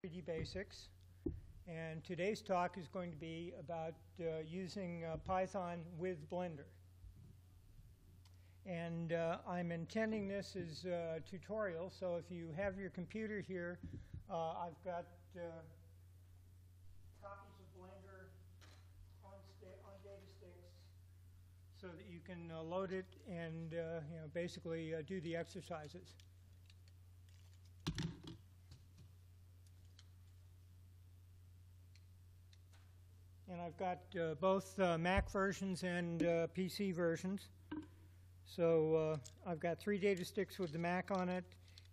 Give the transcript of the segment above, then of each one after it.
3D Basics, and today's talk is going to be about using Python with Blender. And I'm intending this as a tutorial, so if you have your computer here, I've got copies of Blender on data sticks so that you can load it and basically do the exercises. And I've got both Mac versions and PC versions. So I've got 3 data sticks with the Mac on it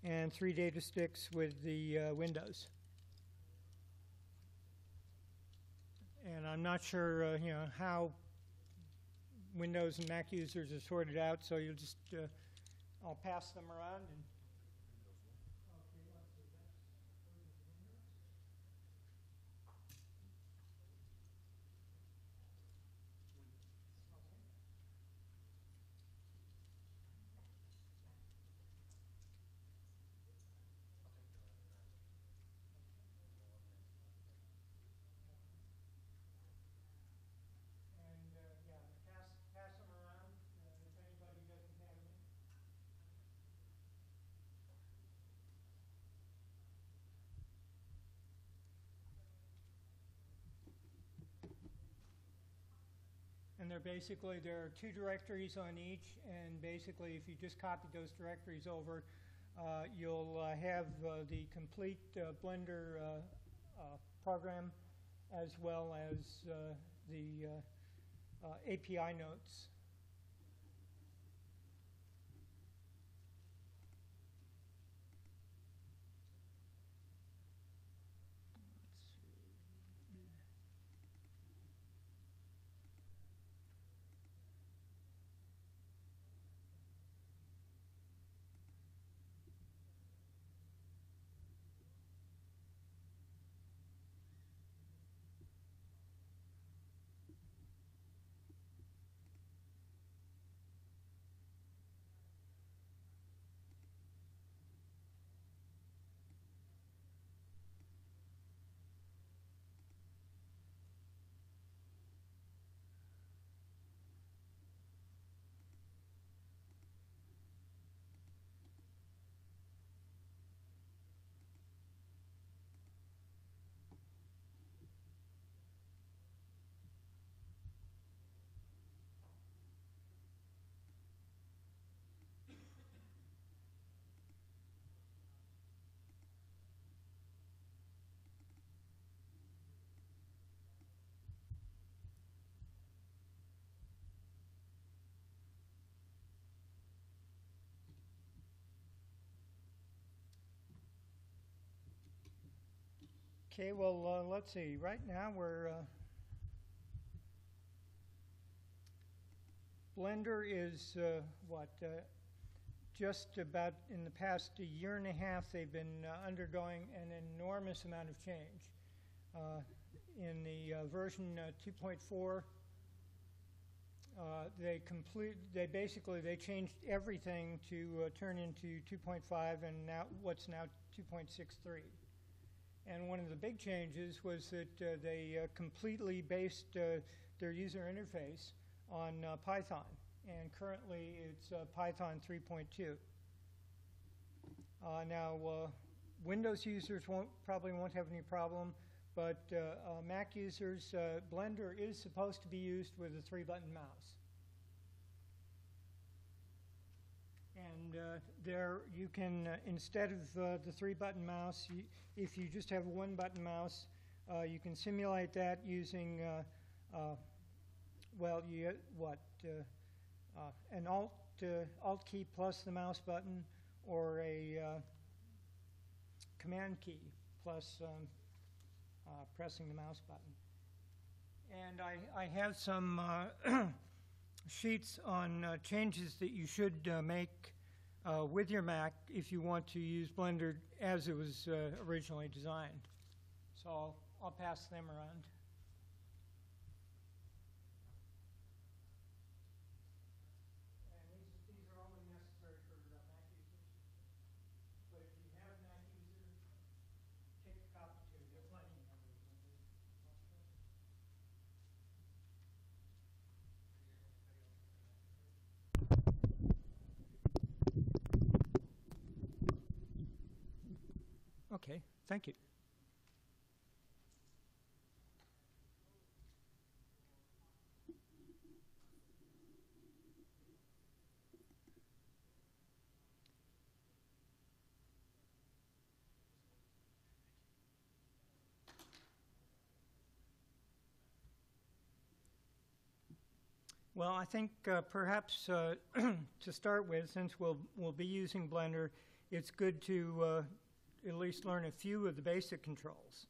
and 3 data sticks with the Windows. And I'm not sure how Windows and Mac users are sorted out, so you'll just I'll pass them around. And pass them around if anybody doesn't have them. And there are 2 directories on each, and basically if you just copy those directories over, you'll have the complete Blender program as well as the API notes. Okay, well, let's see. Right now we're Blender is just about in the past 1.5 years, they've been undergoing an enormous amount of change. In the version 2.4, they changed everything to turn into 2.5 and what's now 2.63. And one of the big changes was that they completely based their user interface on Python. And currently it's Python 3.2. Now, Windows users probably won't have any problem, but Mac users, Blender is supposed to be used with a 3-button mouse. And there you can, instead of the 3-button mouse, if you just have a 1-button mouse, you can simulate that using, an Alt key plus the mouse button, or a Command key plus pressing the mouse button. And I have some sheets on changes that you should make with your Mac if you want to use Blender as it was originally designed. So I'll pass them around. And these are only necessary for Mac users. But if you have a Mac user, take a copy Okay, thank you. Well, I think perhaps to start with, since we'll be using Blender, it's good to at least learn a few of the basic controls.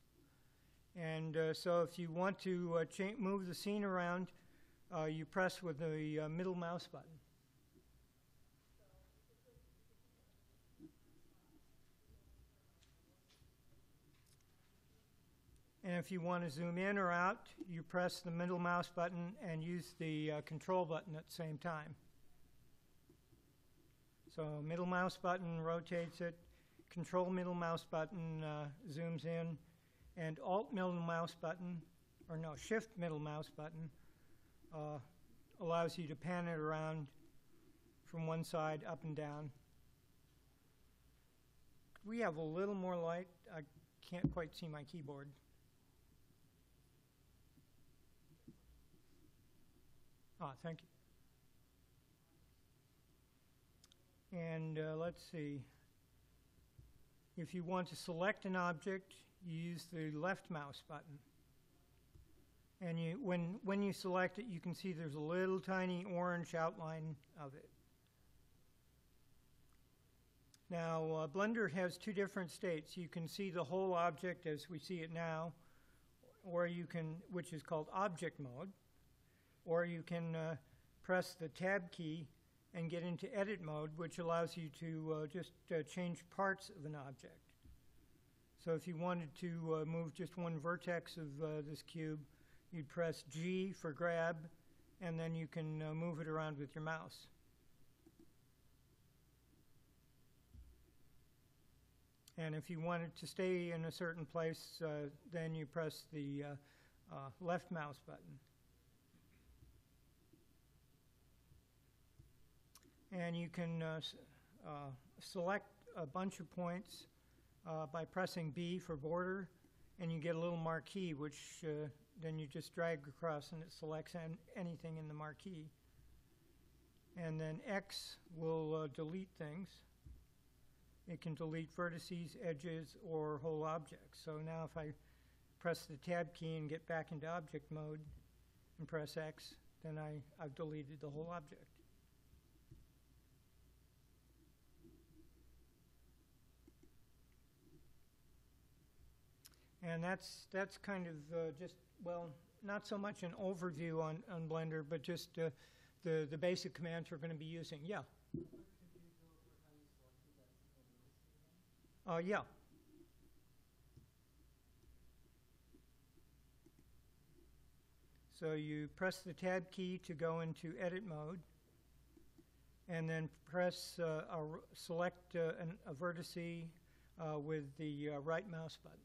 And so if you want to move the scene around, you press with the middle mouse button. And if you want to zoom in or out, you press the middle mouse button and use the control button at the same time. So middle mouse button rotates it, control middle mouse button zooms in, and alt middle mouse button, or no, shift middle mouse button allows you to pan it around from one side up and down. We have a little more light. I can't quite see my keyboard. Ah, thank you. And let's see. If you want to select an object, you use the left mouse button. And when you select it, you can see there's a little tiny orange outline of it. Now, Blender has two different states. You can see the whole object as we see it now, or you can, which is called object mode, or you can press the tab key and get into edit mode, which allows you to just change parts of an object. So if you wanted to move just one vertex of this cube, you'd press G for grab, and then you can move it around with your mouse. And if you wanted to stay in a certain place, then you press the left mouse button. And you can select a bunch of points by pressing B for border, and you get a little marquee, which then you just drag across and it selects anything in the marquee. And then X will delete things. It can delete vertices, edges, or whole objects. So now if I press the tab key and get back into object mode and press X, then I've deleted the whole object. And that's kind of just, well, not so much an overview on Blender, but just the basic commands we're going to be using. Yeah. Yeah. So you press the tab key to go into edit mode, and then press select a vertice with the right mouse button.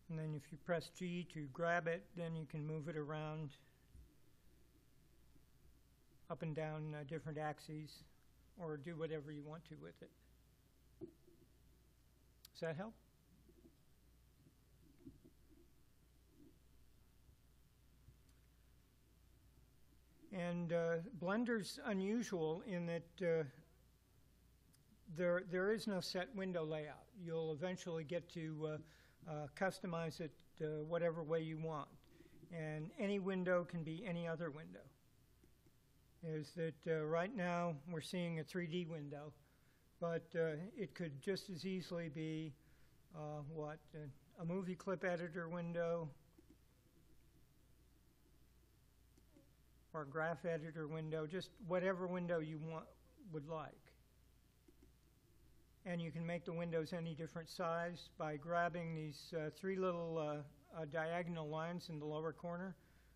And then if you press G to grab it, then you can move it around up and down different axes, or do whatever you want to with it. Does that help? And Blender's unusual in that there is no set window layout. You'll eventually get to customize it whatever way you want. And any window can be any other window. Is that right now we're seeing a 3D window, but it could just as easily be a movie clip editor window, or a graph editor window, just whatever window you would like. And you can make the windows any different size by grabbing these three little diagonal lines in the lower corner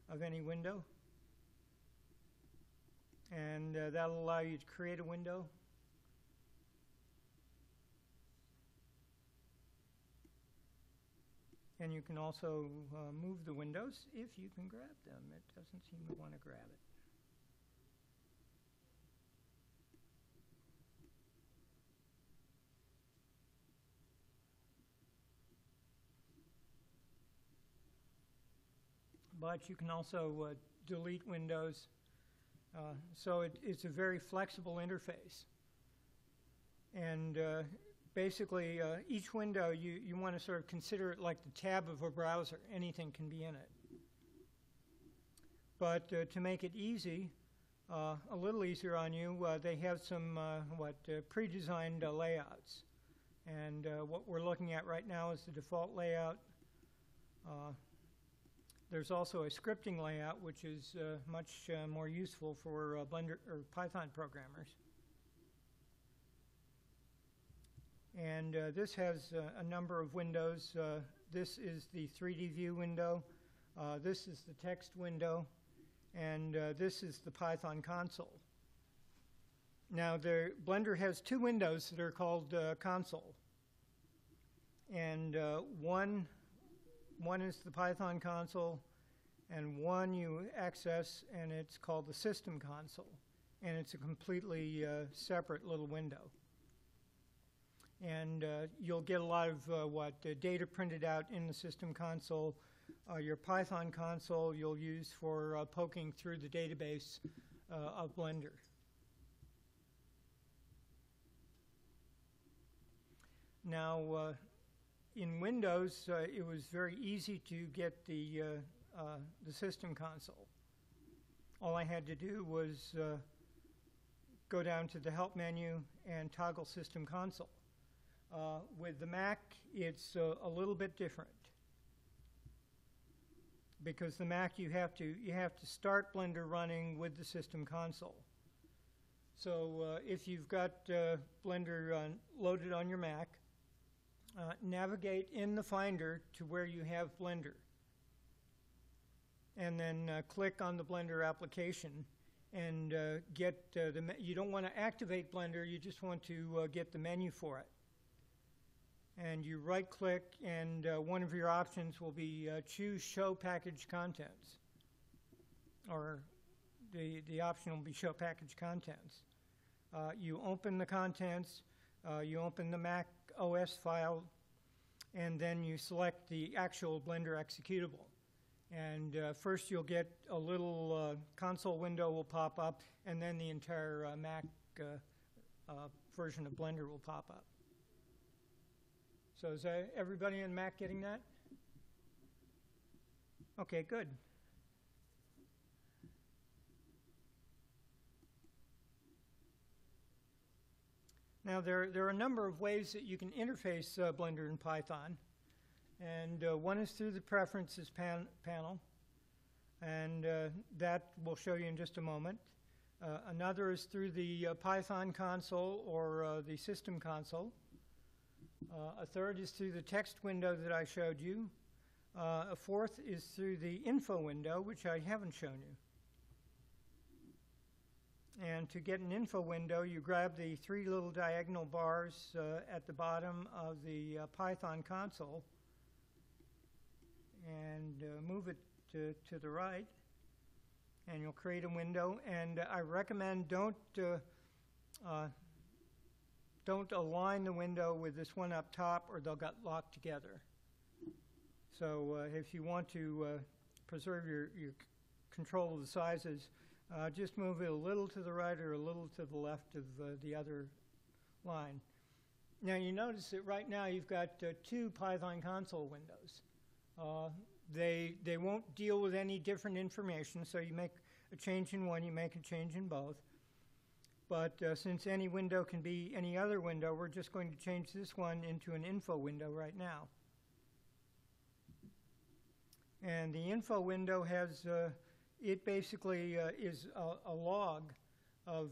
of any window. And that'll allow you to create a window. And you can also move the windows if you can grab them. It doesn't seem to want to grab it. But you can also delete windows. So it's a very flexible interface. And basically, each window, you want to sort of consider it like the tab of a browser. Anything can be in it. But to make it easy, a little easier on you, they have some pre-designed layouts. And what we're looking at right now is the default layout. There's also a scripting layout, which is much more useful for Blender or Python programmers. And this has a number of windows. This is the 3D view window. This is the text window. And this is the Python console. Now, Blender has two windows that are called console. And one is the Python console, and one you access, and it's called the system console. And it's a completely separate little window. And you'll get a lot of data printed out in the system console. Your Python console you'll use for poking through the database of Blender. Now, in Windows, it was very easy to get the system console. All I had to do was go down to the Help menu and toggle System Console. With the Mac, it's a little bit different. Because the Mac, you have to start Blender running with the System Console. So if you've got Blender loaded on your Mac, navigate in the Finder to where you have Blender. And then click on the Blender application and get you don't want to activate Blender, you just want to get the menu for it. And you right-click, and one of your options will be choose Show Package Contents. Or the option will be Show Package Contents. You open the contents, you open the Mac OS file, and then you select the actual Blender executable. And first you'll get a little console window will pop up, and then the entire Mac version of Blender will pop up. So is everybody in Mac getting that? Okay, good. Now there are a number of ways that you can interface Blender and Python. And one is through the Preferences panel. And that we'll show you in just a moment. Another is through the Python console or the System console. A third is through the text window that I showed you. A fourth is through the info window, which I haven't shown you. And to get an info window, you grab the three little diagonal bars at the bottom of the Python console and move it to the right, and you'll create a window. And I recommend don't align the window with this one up top, or they'll get locked together. So if you want to preserve your control of the sizes, just move it a little to the right or a little to the left of the other line. Now you notice that right now you've got two Python console windows. They won't deal with any different information, so you make a change in one, you make a change in both. But since any window can be any other window, we're just going to change this one into an info window right now. And the info window has, it basically is a log of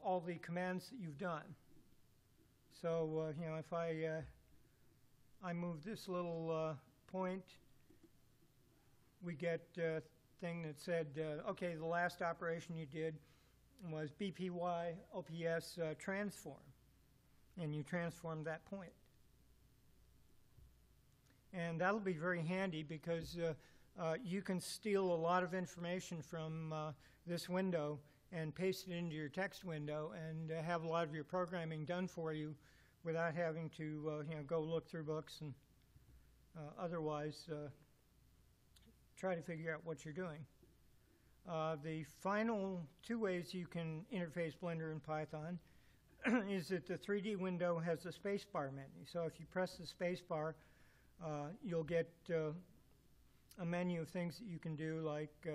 all the commands that you've done. So, you know, if I move this little point, we get a thing that said, okay, the last operation you did was BPY OPS transform, and you transformed that point. And that'll be very handy because you can steal a lot of information from this window and paste it into your text window and have a lot of your programming done for you without having to go look through books and otherwise try to figure out what you're doing. The final two ways you can interface Blender and Python is that the 3D window has a spacebar menu. So if you press the spacebar, you'll get a menu of things that you can do, like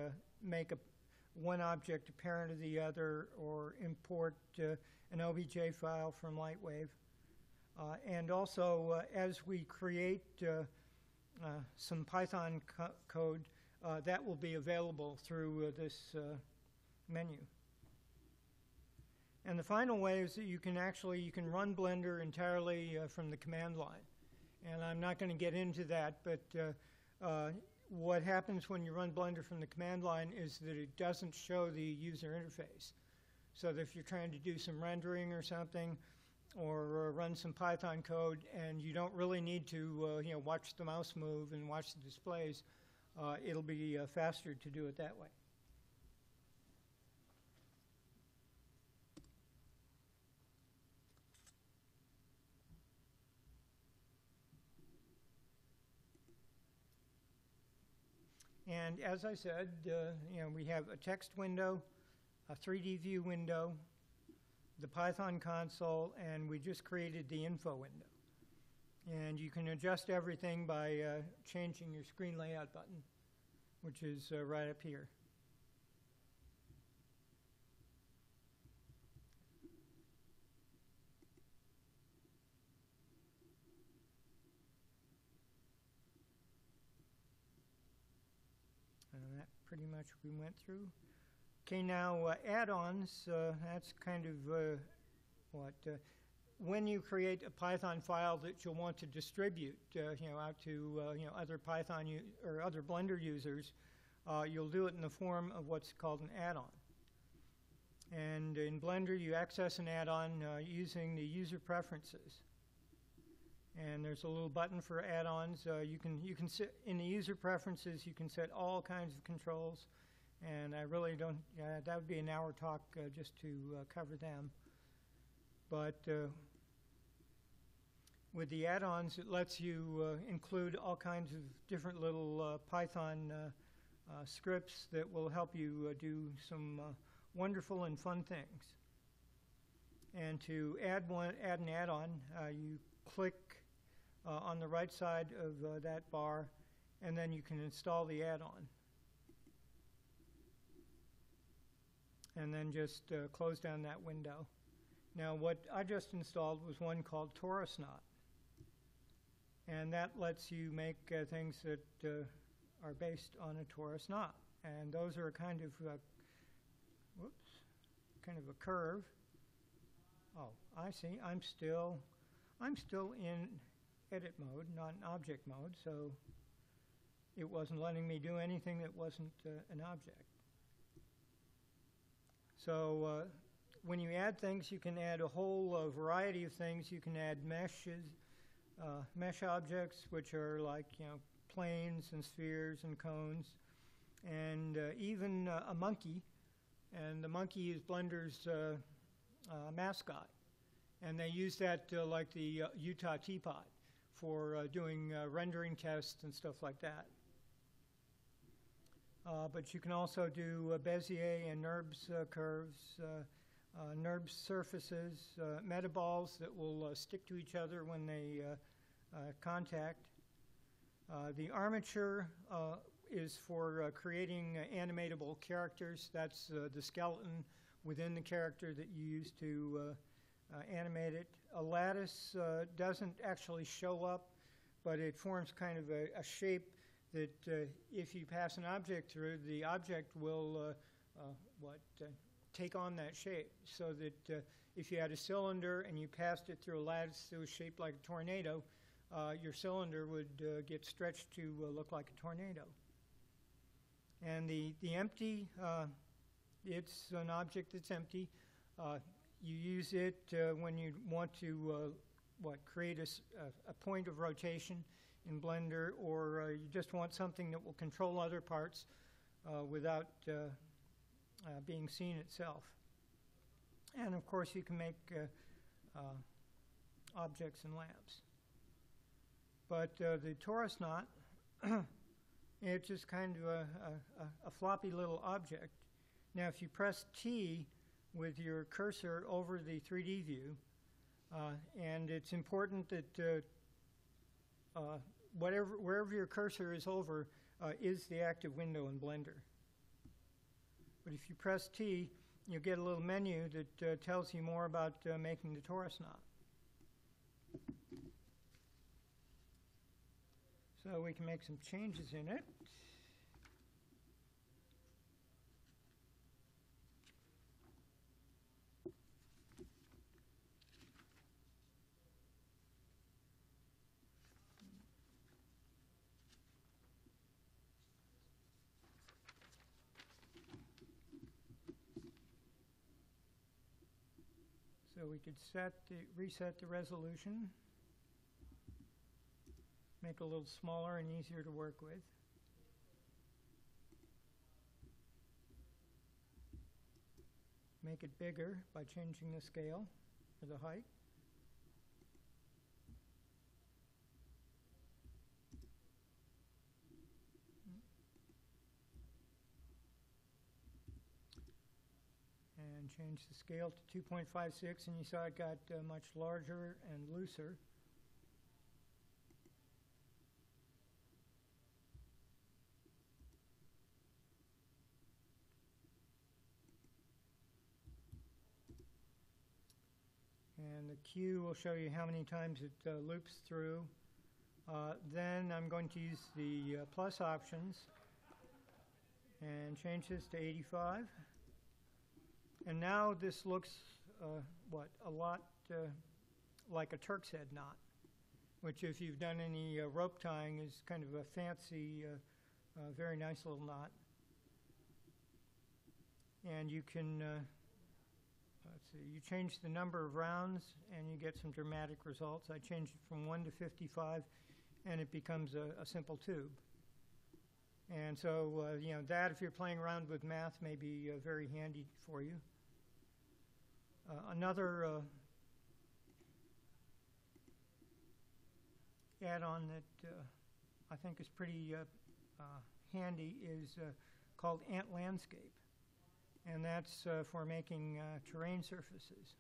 make one object a parent of the other, or import an OBJ file from Lightwave. And also, as we create some Python code, that will be available through this menu. And the final way is that you can run Blender entirely from the command line. And I'm not going to get into that, but what happens when you run Blender from the command line is that it doesn't show the user interface. So that if you're trying to do some rendering or something, or run some Python code, and you don't really need to watch the mouse move and watch the displays, it'll be faster to do it that way. And as I said, we have a text window, a 3D view window, the Python console, and we just created the info window. And you can adjust everything by changing your screen layout button, which is right up here. And that pretty much we went through. Okay, now add-ons, that's kind of when you create a Python file that you'll want to distribute, out to other Python or other Blender users, you'll do it in the form of what's called an add-on. And in Blender, you access an add-on using the user preferences. And there's a little button for add-ons. You can set in the user preferences. You can set all kinds of controls. And I really don't, that would be an hour talk just to cover them. But with the add-ons, it lets you include all kinds of different little Python scripts that will help you do some wonderful and fun things. And to add an add-on, you click on the right side of that bar, and then you can install the add-on. And then just close down that window. Now, what I just installed was one called Torus Knot. And that lets you make things that are based on a torus knot. And those are kind of, kind of a curve. Oh, I see. I'm still in edit mode, not in object mode, so it wasn't letting me do anything that wasn't an object. So when you add things, you can add a whole variety of things. You can add meshes, mesh objects, which are like planes and spheres and cones, and even a monkey. And the monkey is Blender's mascot, and they use that like the Utah Teapot for doing rendering tests and stuff like that. But you can also do Bezier and NURBS curves, NURBS surfaces, metaballs that will stick to each other when they contact. The armature is for creating animatable characters. That's the skeleton within the character that you use to animate it. A lattice doesn't actually show up, but it forms kind of a shape that if you pass an object through, the object will take on that shape, so that if you had a cylinder and you passed it through a lattice that was shaped like a tornado, your cylinder would get stretched to look like a tornado. And the empty, it's an object that's empty. You use it when you want to create a point of rotation. in Blender, or you just want something that will control other parts without being seen itself. And of course you can make objects and lamps. But the torus knot, it's just kind of a floppy little object. Now if you press T with your cursor over the 3D view, and it's important that wherever your cursor is over is the active window in Blender. But if you press T, you'll get a little menu that tells you more about making the torus knot. So we can make some changes in it. So we could reset the resolution, make it a little smaller and easier to work with. Make it bigger by changing the scale or the height. And change the scale to 2.56, and you saw it got much larger and looser. And the Q will show you how many times it loops through. Then I'm going to use the plus options and change this to 85. And now this looks, a lot like a Turk's head knot, which if you've done any rope tying is kind of a fancy, very nice little knot. And you can, let's see, you change the number of rounds and you get some dramatic results. I changed it from 1 to 55 and it becomes a simple tube. And so, that if you're playing around with math may be very handy for you. Another add-on that I think is pretty handy is called Ant Landscape. And that's for making terrain surfaces.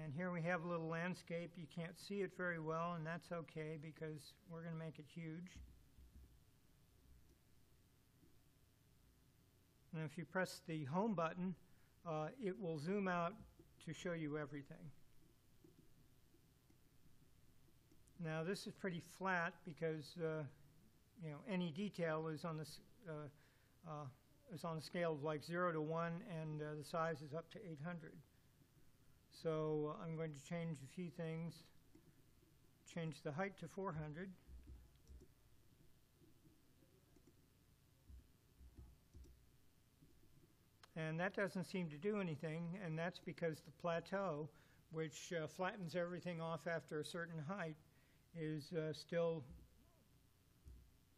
And here we have a little landscape. You can't see it very well, and that's okay because we're going to make it huge. And if you press the home button, it will zoom out to show you everything. Now this is pretty flat because any detail is on this is on a scale of like 0 to 1, and the size is up to 800. So I'm going to change a few things. Change the height to 400. And that doesn't seem to do anything, and that's because the plateau, which flattens everything off after a certain height, is still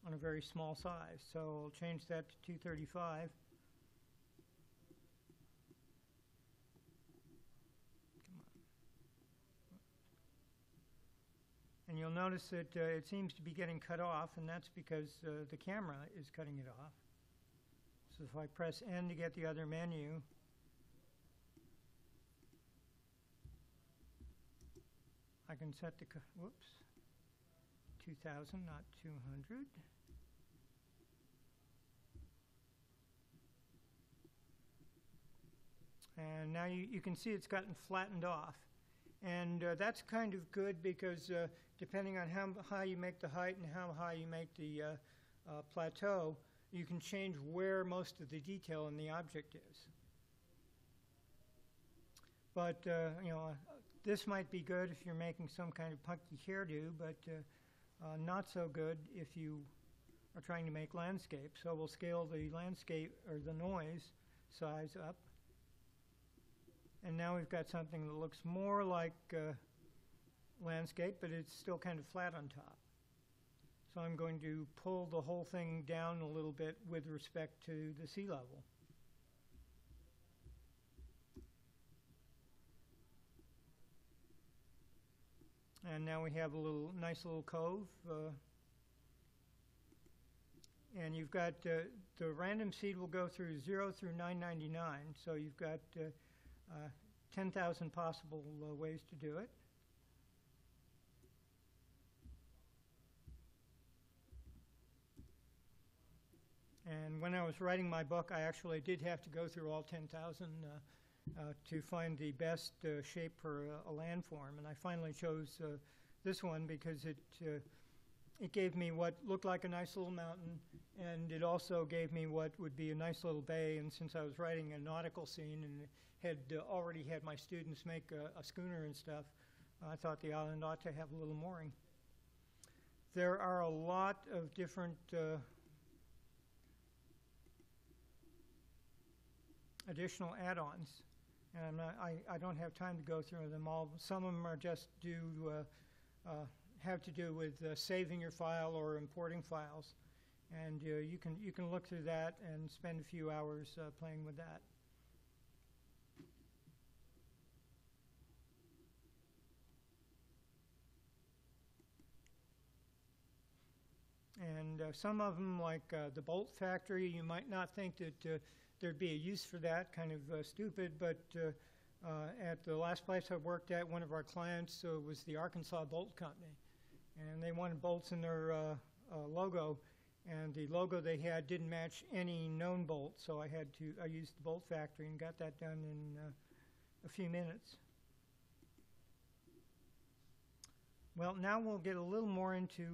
on a very small size. So I'll change that to 235. And you'll notice that it seems to be getting cut off, and that's because the camera is cutting it off. So if I press N to get the other menu, I can set the, 2000, not 200. And now you can see it's gotten flattened off. And that's kind of good because depending on how high you make the height and how high you make the plateau, you can change where most of the detail in the object is. But this might be good if you're making some kind of punky hairdo, but not so good if you are trying to make landscape. So we'll scale the landscape or the noise size up. And now we've got something that looks more like landscape, but it's still kind of flat on top. So I'm going to pull the whole thing down a little bit with respect to the sea level. And now we have a nice little cove. And you've got the random seed will go through 0 through 999. So you've got 10,000 possible ways to do it. And when I was writing my book, I actually did have to go through all 10,000 to find the best shape for a landform. And I finally chose this one because it gave me what looked like a nice little mountain, and it also gave me what would be a nice little bay. And since I was writing a nautical scene and had already had my students make a schooner and stuff, I thought the island ought to have a little mooring. There are a lot of different additional add-ons, and I don't have time to go through them all. Some of them are just have to do with saving your file or importing files, and you can look through that and spend a few hours playing with that. And some of them, like the Bolt Factory, you might not think that there'd be a use for that, kind of stupid, but at the last place I worked at, one of our clients was the Arkansas Bolt Company, and they wanted bolts in their logo, and the logo they had didn't match any known bolt, so I used the Bolt Factory and got that done in a few minutes. Well, now we'll get a little more into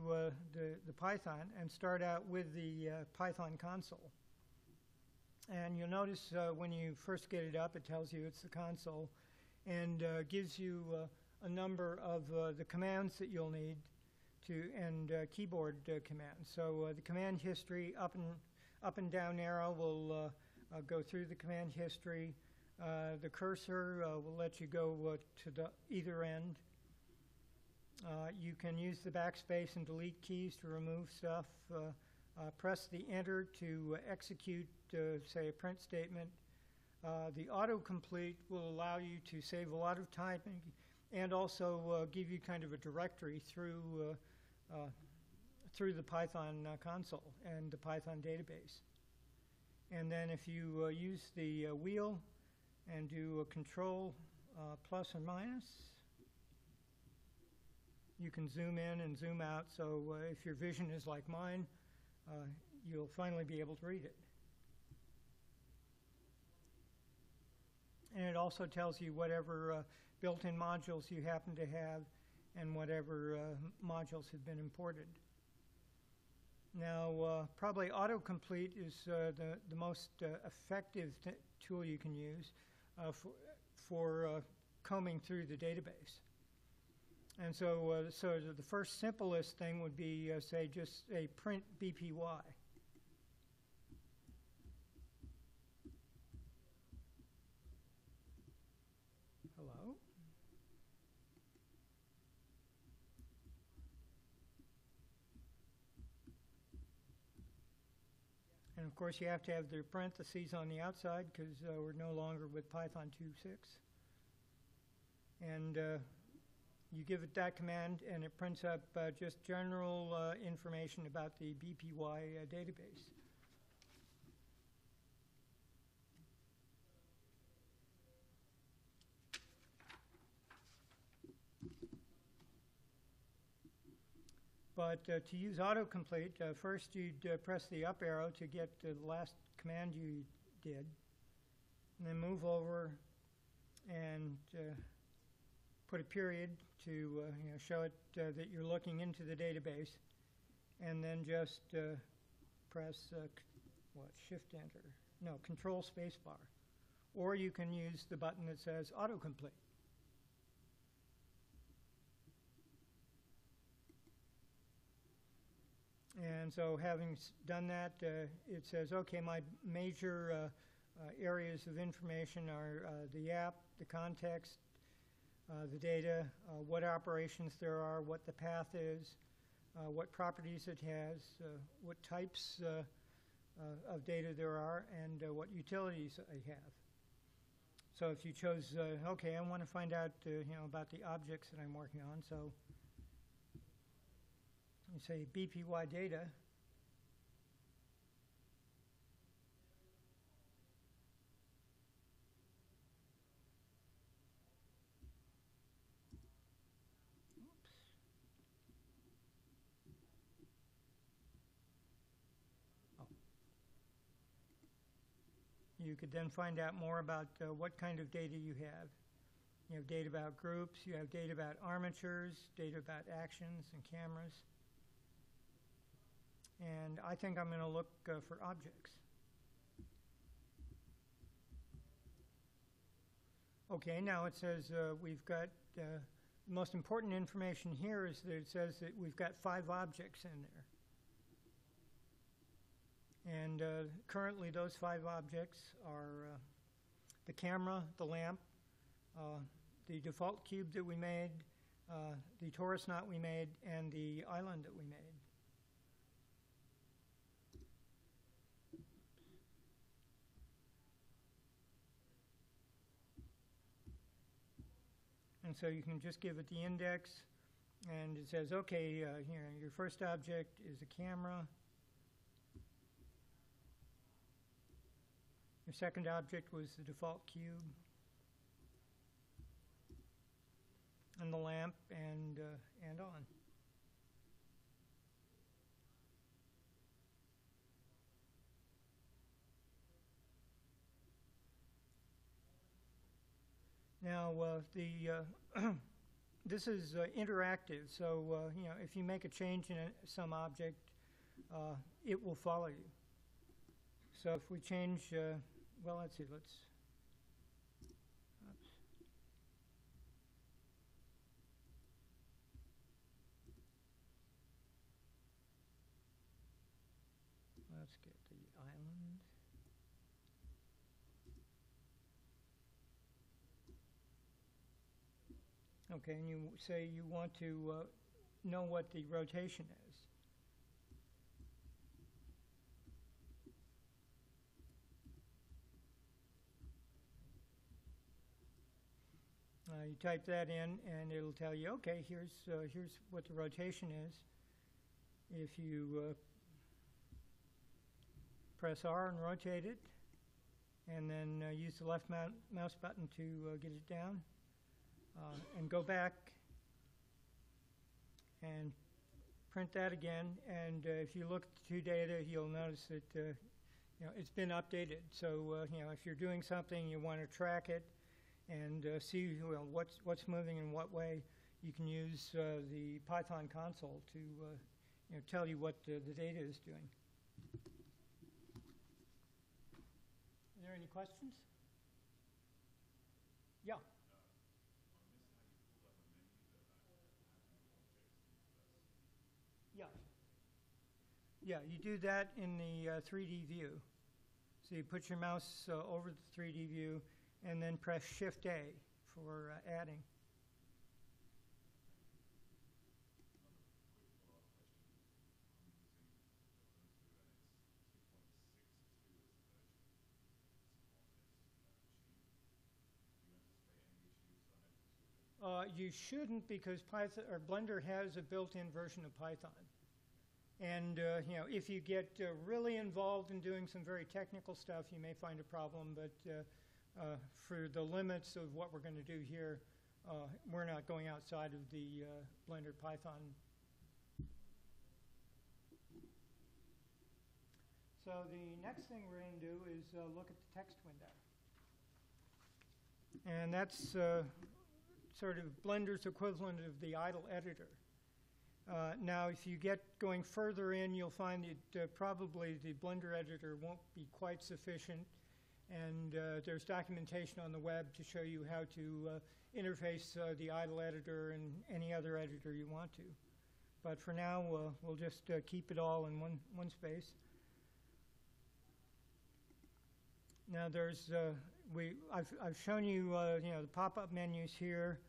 the Python and start out with the Python console. And you'll notice when you first get it up, it tells you it's the console and gives you a number of the commands that you'll need and keyboard commands. So the command history, up and down arrow will go through the command history. The cursor will let you go to the either end. You can use the backspace and delete keys to remove stuff. Press the enter to execute, say, a print statement. The autocomplete will allow you to save a lot of time and also give you kind of a directory through the Python console and the Python database. And then if you use the wheel and do a control plus or minus, you can zoom in and zoom out. So if your vision is like mine, you'll finally be able to read it. And it also tells you whatever built-in modules you happen to have and whatever modules have been imported. Now, probably autocomplete is the most effective tool you can use for combing through the database. And so, the first simplest thing would be, say, just a print BPY. Hello? And of course, you have to have the parentheses on the outside because we're no longer with Python 2.6. And you give it that command, and it prints up just general information about the BPY database. But to use autocomplete, first you'd press the up arrow to get the last command you did, and then move over and put a period to show it that you're looking into the database, and then just press Shift Enter? No, Control Spacebar, or you can use the button that says Autocomplete. And so, having done that, it says, okay, my major areas of information are the app, the context, the data, what operations there are, what the path is, what properties it has, what types of data there are, and what utilities I have. So if you chose, okay, I want to find out, about the objects that I'm working on. So you say BPY data. You could then find out more about what kind of data you have. You have data about groups, you have data about armatures, data about actions and cameras. And I think I'm going to look for objects. Okay, now it says we've got, the most important information here is that it says that we've got 5 objects in there. And currently those 5 objects are the camera, the lamp, the default cube that we made, the torus knot we made, and the island that we made. And so you can just give it the index, and it says, okay, here, your first object is a camera. Your second object was the default cube, and the lamp, and on. Now, this is interactive, so if you make a change in some object, it will follow you. So if we change, well, let's see, oops. Let's get the island. Okay, and you say you want to know what the rotation is. You type that in, and it'll tell you, okay, here's what the rotation is. If you press R and rotate it, and then use the left mouse button to get it down, and go back and print that again. And if you look at the 2 data, you'll notice that it's been updated. So if you're doing something, you want to track it and see what's moving in what way, you can use the Python console to tell you what the data is doing. Are there any questions? Yeah. Yeah. Yeah, you do that in the 3D view. So you put your mouse over the 3D view, and then press Shift-A for adding. You shouldn't, because Python or Blender has a built-in version of Python. And if you get really involved in doing some very technical stuff, you may find a problem. But for the limits of what we're going to do here, we're not going outside of the Blender Python. So the next thing we're going to do is look at the text window. And that's sort of Blender's equivalent of the idle editor. Now, if you get going further in, you'll find that probably the Blender editor won't be quite sufficient. And there's documentation on the web to show you how to interface the idle editor and any other editor you want to. But for now, we'll just keep it all in one space. Now there's, I've shown you, you know, the pop-up menus here.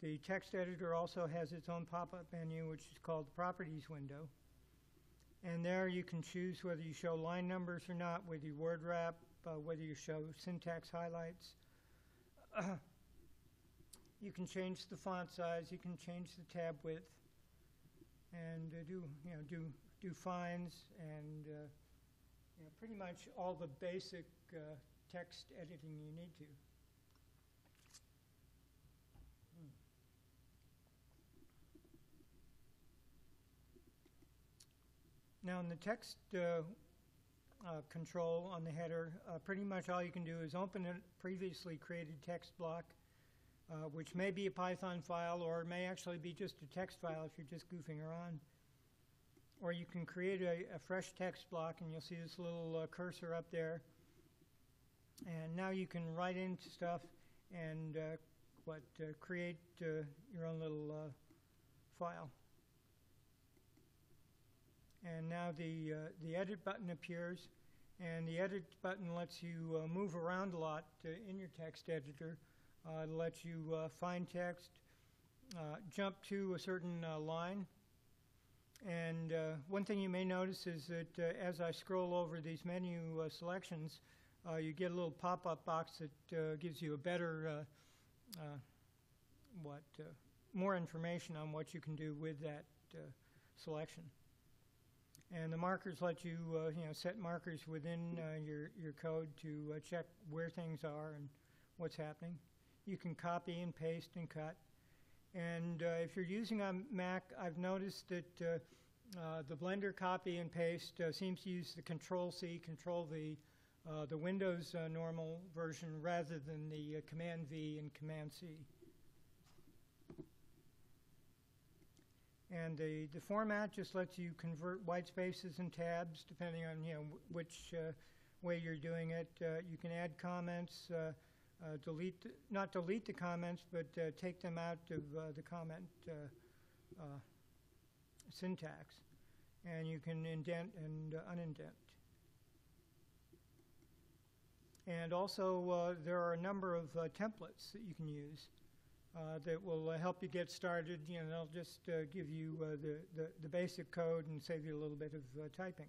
The text editor also has its own pop-up menu, which is called the Properties window. And there you can choose whether you show line numbers or not, whether you word wrap, whether you show syntax highlights. You can change the font size, you can change the tab width, and do finds, and you know, pretty much all the basic text editing you need to. Now in the text control on the header, pretty much all you can do is open a previously created text block, which may be a Python file or it may actually be just a text file if you're just goofing around. Or you can create a fresh text block, and you'll see this little cursor up there. And now you can write into stuff and create your own little file. And now the edit button appears, and the edit button lets you move around a lot in your text editor. It lets you find text, jump to a certain line. And one thing you may notice is that as I scroll over these menu selections, you get a little pop-up box that gives you a better, more information on what you can do with that selection. And the markers let you, set markers within your code to check where things are and what's happening. You can copy and paste and cut. And if you're using a Mac, I've noticed that the Blender copy and paste seems to use the Control-C, Control-V, the Windows normal version rather than the Command-V and Command-C. And the format just lets you convert white spaces and tabs depending on which way you're doing it. You can add comments, not delete the comments, but take them out of the comment syntax. And you can indent and unindent. And also there are a number of templates that you can use. That will help you get started. They'll just give you the basic code and save you a little bit of typing.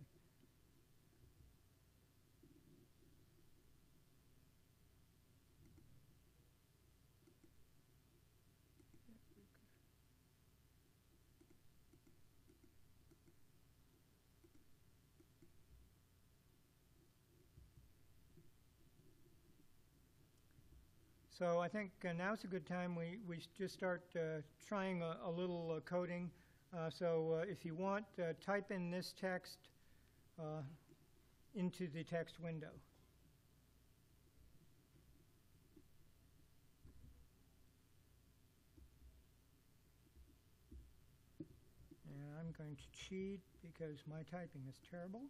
So I think now's a good time we just start trying a little coding. So if you want, type in this text into the text window. And I'm going to cheat because my typing is terrible.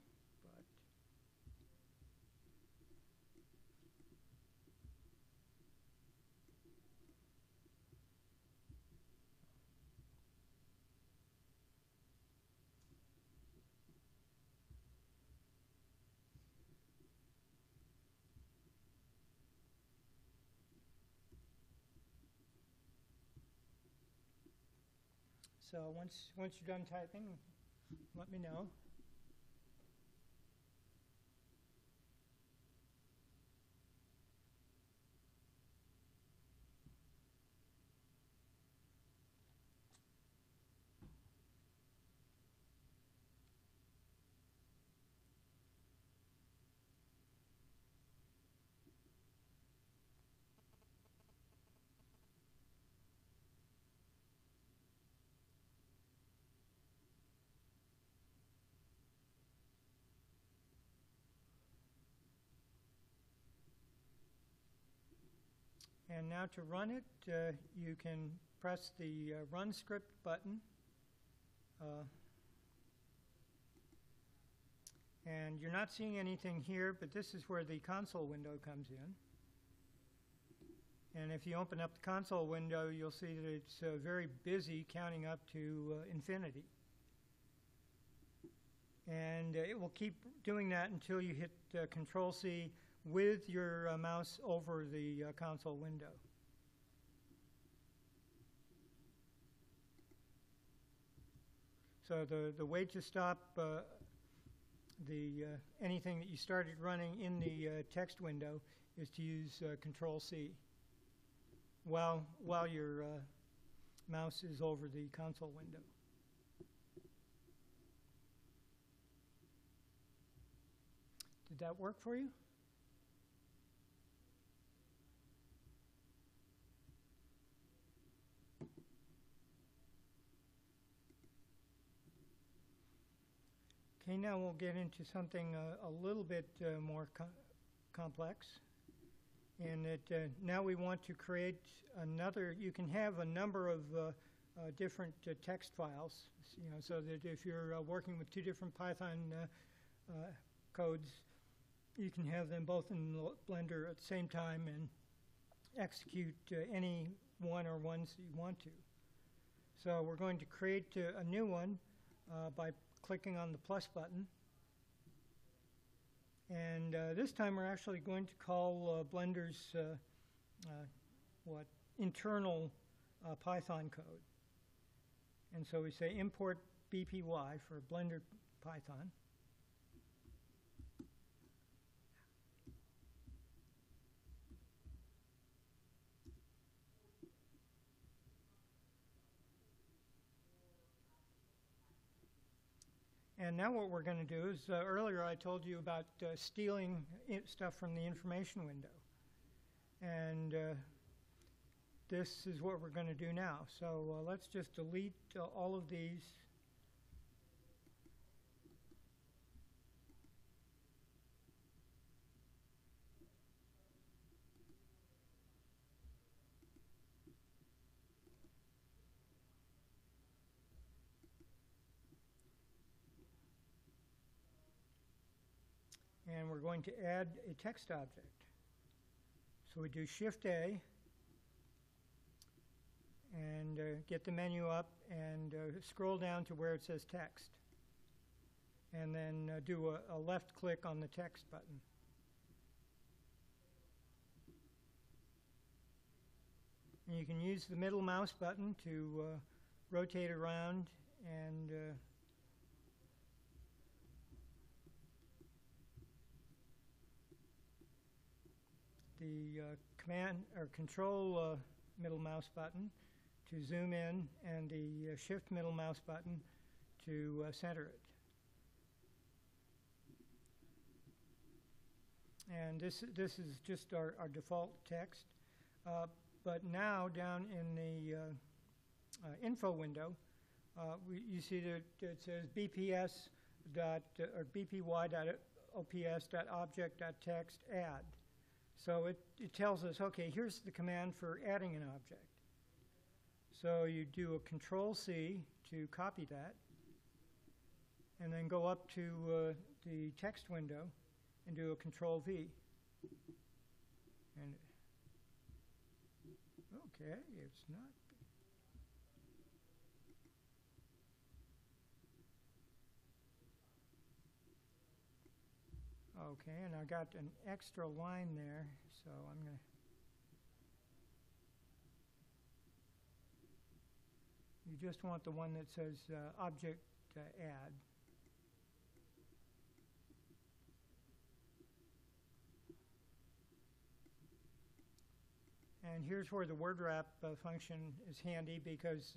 So once you're done typing, let me know. And now to run it, you can press the Run Script button. And you're not seeing anything here, but this is where the console window comes in. And if you open up the console window, you'll see that it's very busy, counting up to infinity. And it will keep doing that until you hit Control-C with your mouse over the console window. So the way to stop anything that you started running in the text window is to use Control-C while your mouse is over the console window. Did that work for you? Okay, now we'll get into something a little bit more complex. And now we want to create another, you can have a number of different text files, so that if you're working with two different Python codes, you can have them both in Blender at the same time and execute any one or ones that you want to. So we're going to create a new one by clicking on the plus button. And this time we're actually going to call Blender's internal Python code. And so we say import BPY for Blender Python. And now what we're going to do is, earlier I told you about stealing stuff from the information window. And this is what we're going to do now. So let's just delete all of these. And we're going to add a text object. So we do Shift-A and get the menu up and scroll down to where it says text. And then do a left click on the text button. And you can use the middle mouse button to rotate around and the command or control middle mouse button to zoom in, and the shift middle mouse button to center it. And this is just our default text. But now down in the info window, you see that it says bpy.ops.object.text add. So it tells us, okay, here's the command for adding an object. So you do a Control-C to copy that, and then go up to the text window and do a Control-V. And okay, it's not. Okay, and I got an extra line there, so I'm going to. You just want the one that says object add. And here's where the word wrap function is handy, because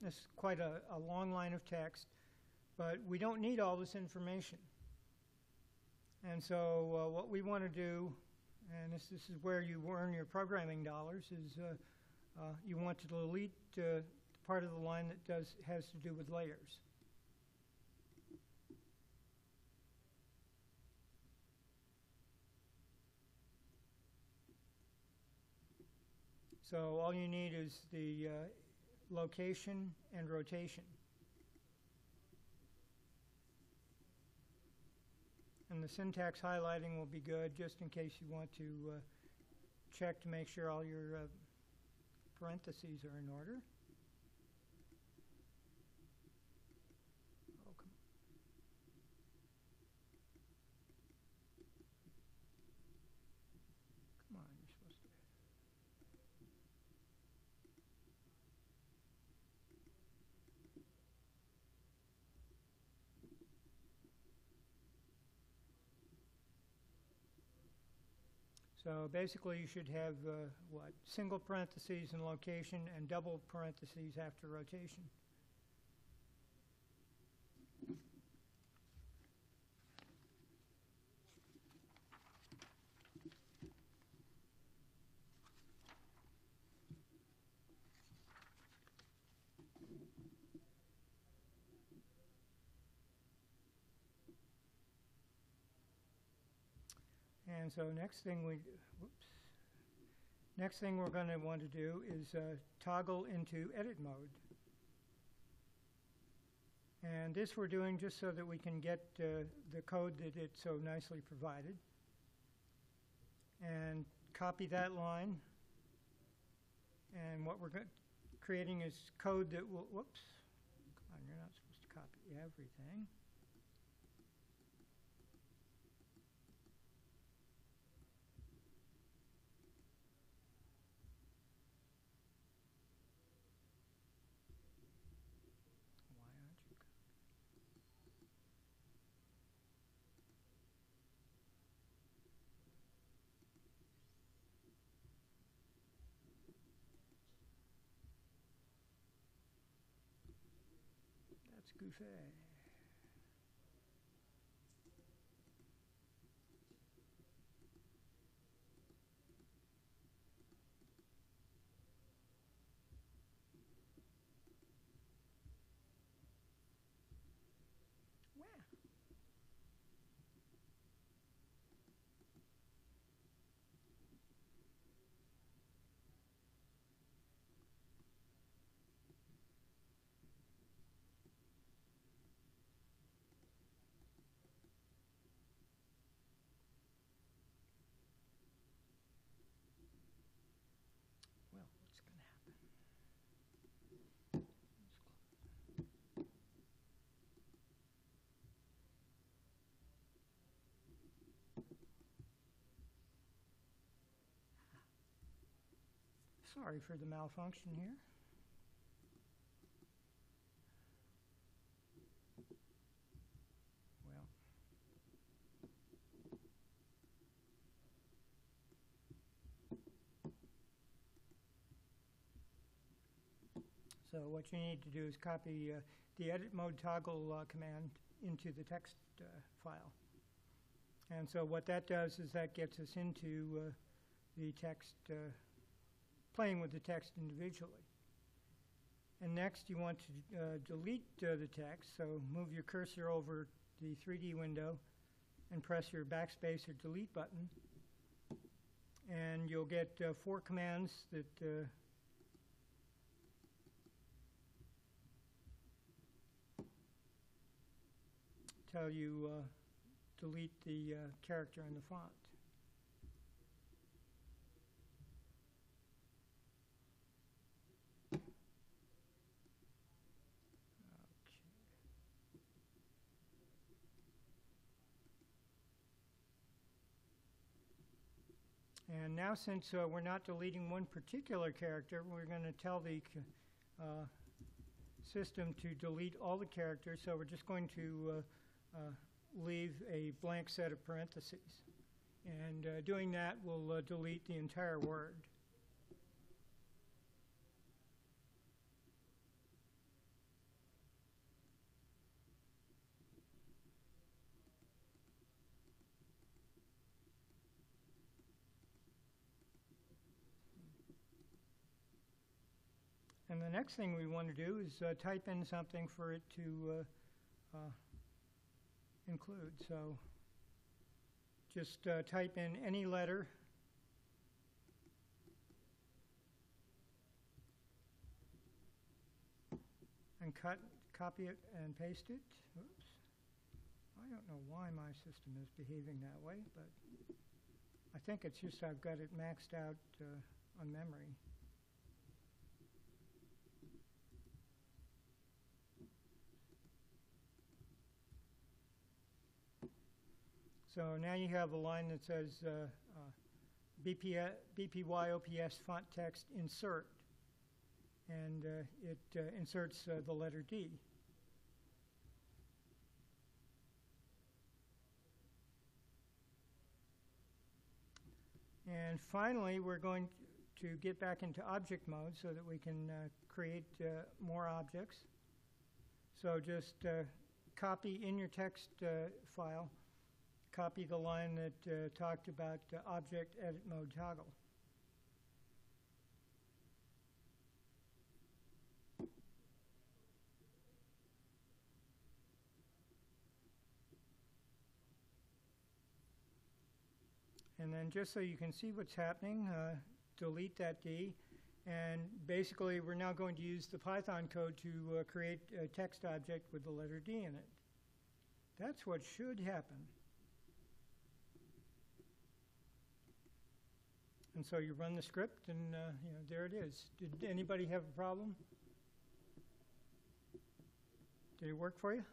this is quite a long line of text, but we don't need all this information. And so what we want to do, and this is where you earn your programming dollars, is you want to delete the part of the line that has to do with layers. So all you need is the location and rotation. And the syntax highlighting will be good, just in case you want to check to make sure all your parentheses are in order. Oh, come on. So basically you should have, single parentheses in location and double parentheses after rotation. And so next thing we're going to want to do is toggle into edit mode. And this we're doing just so that we can get the code that it so nicely provided. And copy that line. And what we're creating is code that will, whoops, come on, you're not supposed to copy everything. That's goofy. Well, what's going to happen? Sorry for the malfunction here. Well, so what you need to do is copy the edit mode toggle command into the text file. And so what that does is that gets us into the text, playing with the text individually. And next you want to delete the text, so move your cursor over the 3D window and press your backspace or delete button. And you'll get 4 commands that tell you delete the character in the font. And now, since we're not deleting one particular character, we're going to tell the system to delete all the characters. So we're just going to leave a blank set of parentheses. And doing that will delete the entire word. And the next thing we want to do is type in something for it to include. So just type in any letter. And copy it and paste it. Oops. I don't know why my system is behaving that way, but I think it's just I've got it maxed out on memory. So now you have a line that says BPYOPS font text insert, and it inserts the letter D. And finally, we're going to get back into object mode so that we can create more objects. So just copy in your text file, copy the line that talked about object edit mode toggle. And then just so you can see what's happening, delete that D. And basically, we're now going to use the Python code to create a text object with the letter D in it. That's what should happen. And so you run the script, and there it is. Did anybody have a problem? Did it work for you?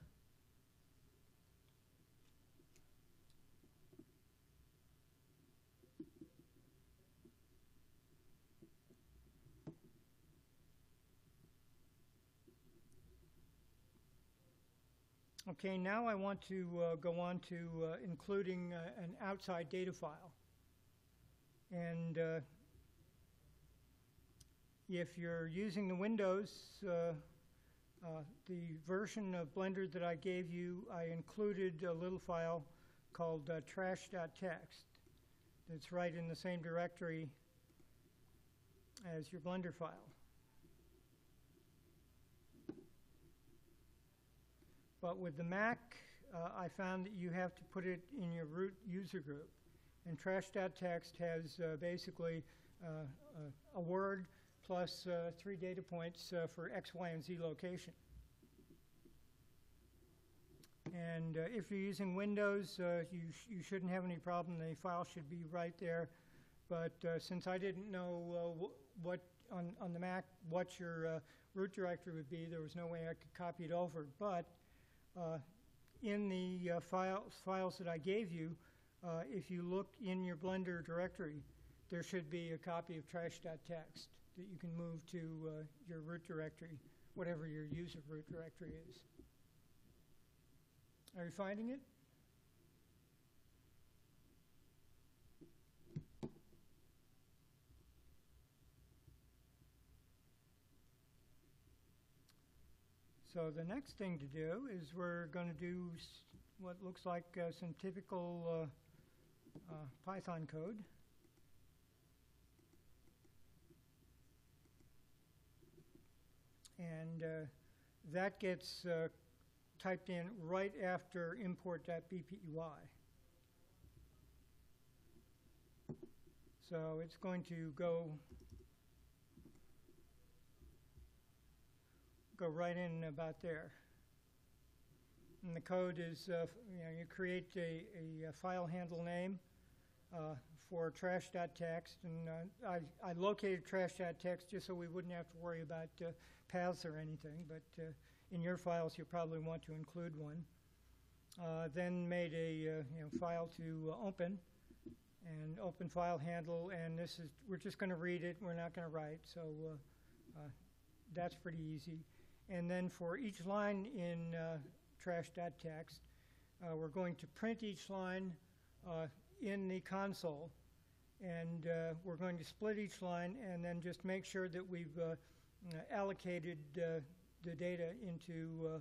Okay, now I want to go on to including an outside data file. And if you're using the Windows, the version of Blender that I gave you, I included a little file called trash.txt. It's right in the same directory as your Blender file. But with the Mac, I found that you have to put it in your root user group. And trash.txt has basically a word plus 3 data points for X, Y, and Z location. And if you're using Windows, you shouldn't have any problem. The file should be right there. But since I didn't know what on the Mac what your root directory would be, there was no way I could copy it over. But in the files that I gave you, if you look in your Blender directory, there should be a copy of trash.txt that you can move to your root directory, whatever your user root directory is. Are you finding it? So the next thing to do is we're going to do what looks like some typical Python code. And that gets typed in right after import.bpy. So it's going to go right in about there. And the code is, you create a file handle name for trash.txt, and I located trash.txt just so we wouldn't have to worry about paths or anything, but in your files you probably want to include one. Then made a file to open, and open file handle, and this is, we're just going to read it, we're not going to write, so that's pretty easy. And then for each line in trash.txt, we're going to print each line in the console, and we're going to split each line and then just make sure that we've allocated the data into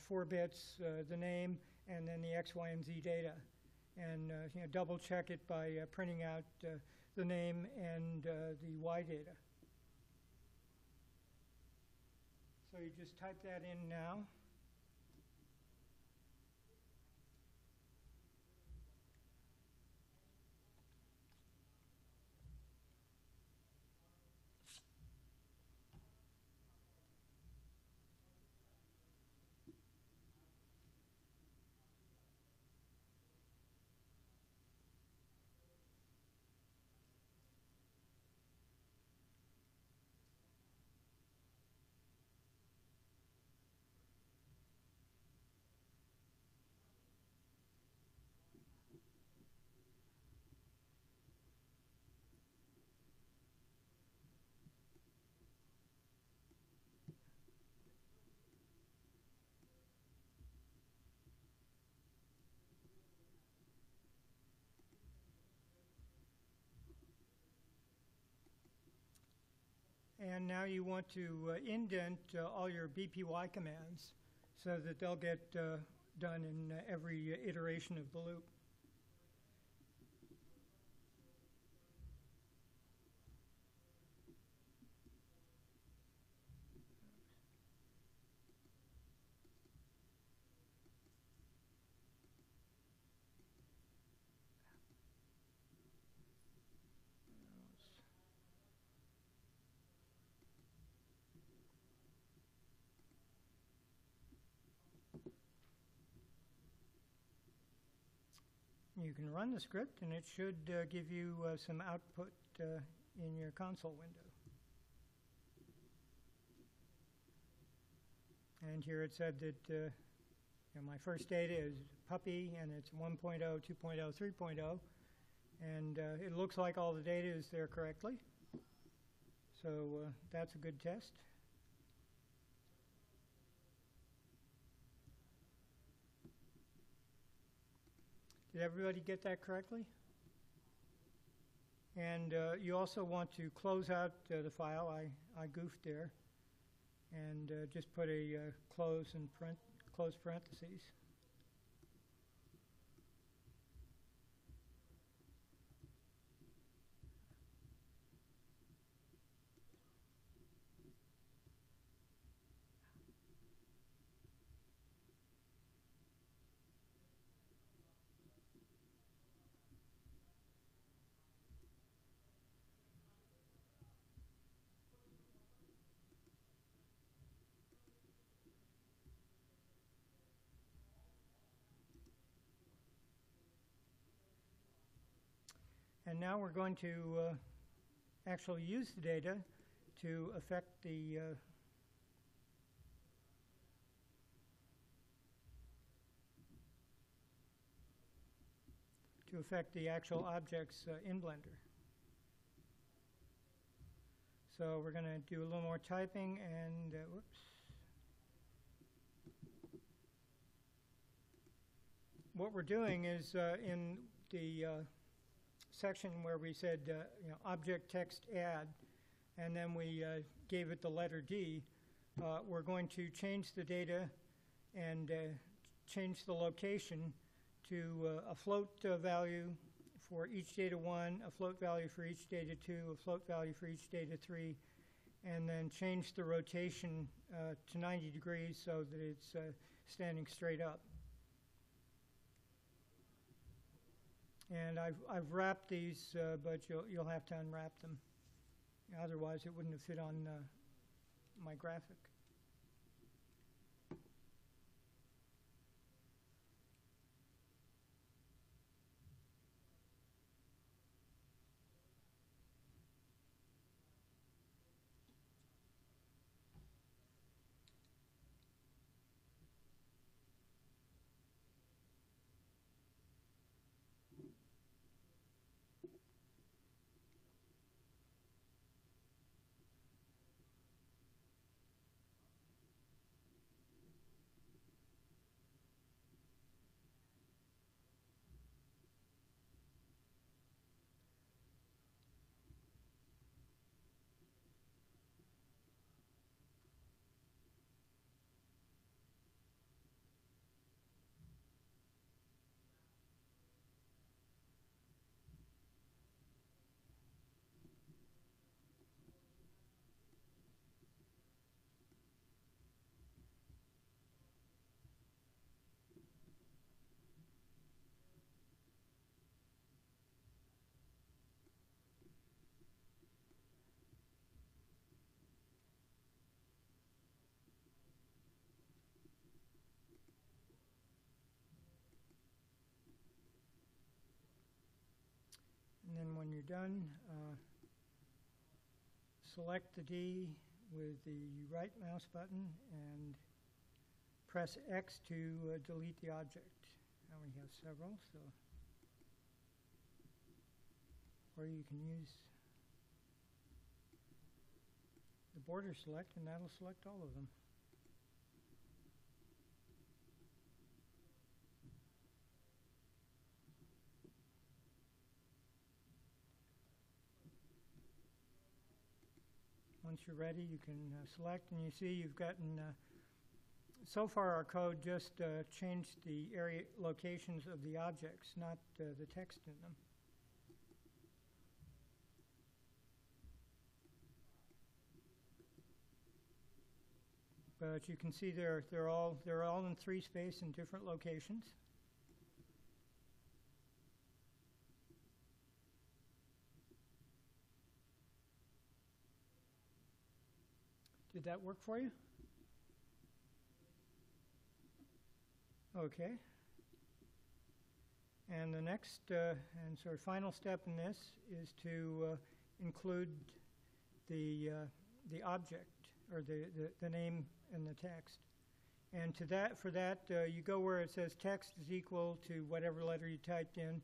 4 bits, the name, and then the X, Y, and Z data. And double check it by printing out the name and the Y data. So you just type that in now. And now you want to indent all your BPY commands so that they'll get done in every iteration of the loop. You can run the script, and it should give you some output in your console window. And here it said that my first data is puppy, and it's 1.0, 2.0, 3.0. And it looks like all the data is there correctly. So that's a good test. Did everybody get that correctly? And you also want to close out the file. I goofed there. And just put a close parentheses. And now we're going to actually use the data to affect the actual objects in Blender. So we're going to do a little more typing, and whoops. What we're doing is in the section where we said object text add, and then we gave it the letter D, we're going to change the data and change the location to a float value for each data 1, a float value for each data 2, a float value for each data 3, and then change the rotation to 90 degrees so that it's standing straight up. And I've wrapped these, but you'll have to unwrap them. Otherwise, it wouldn't have fit on my graphic. And then when you're done, select the D with the right mouse button and press X to delete the object. Now we have several, so or you can use the border select, and that'll select all of them. Once you're ready, you can select, and you see you've gotten, so far our code just changed the area locations of the objects, not the text in them. But you can see they're all in 3 space in different locations. Did that work for you? Okay. And the next and sort of final step in this is to include the object, or the name and the text. And for that, you go where it says text is equal to whatever letter you typed in,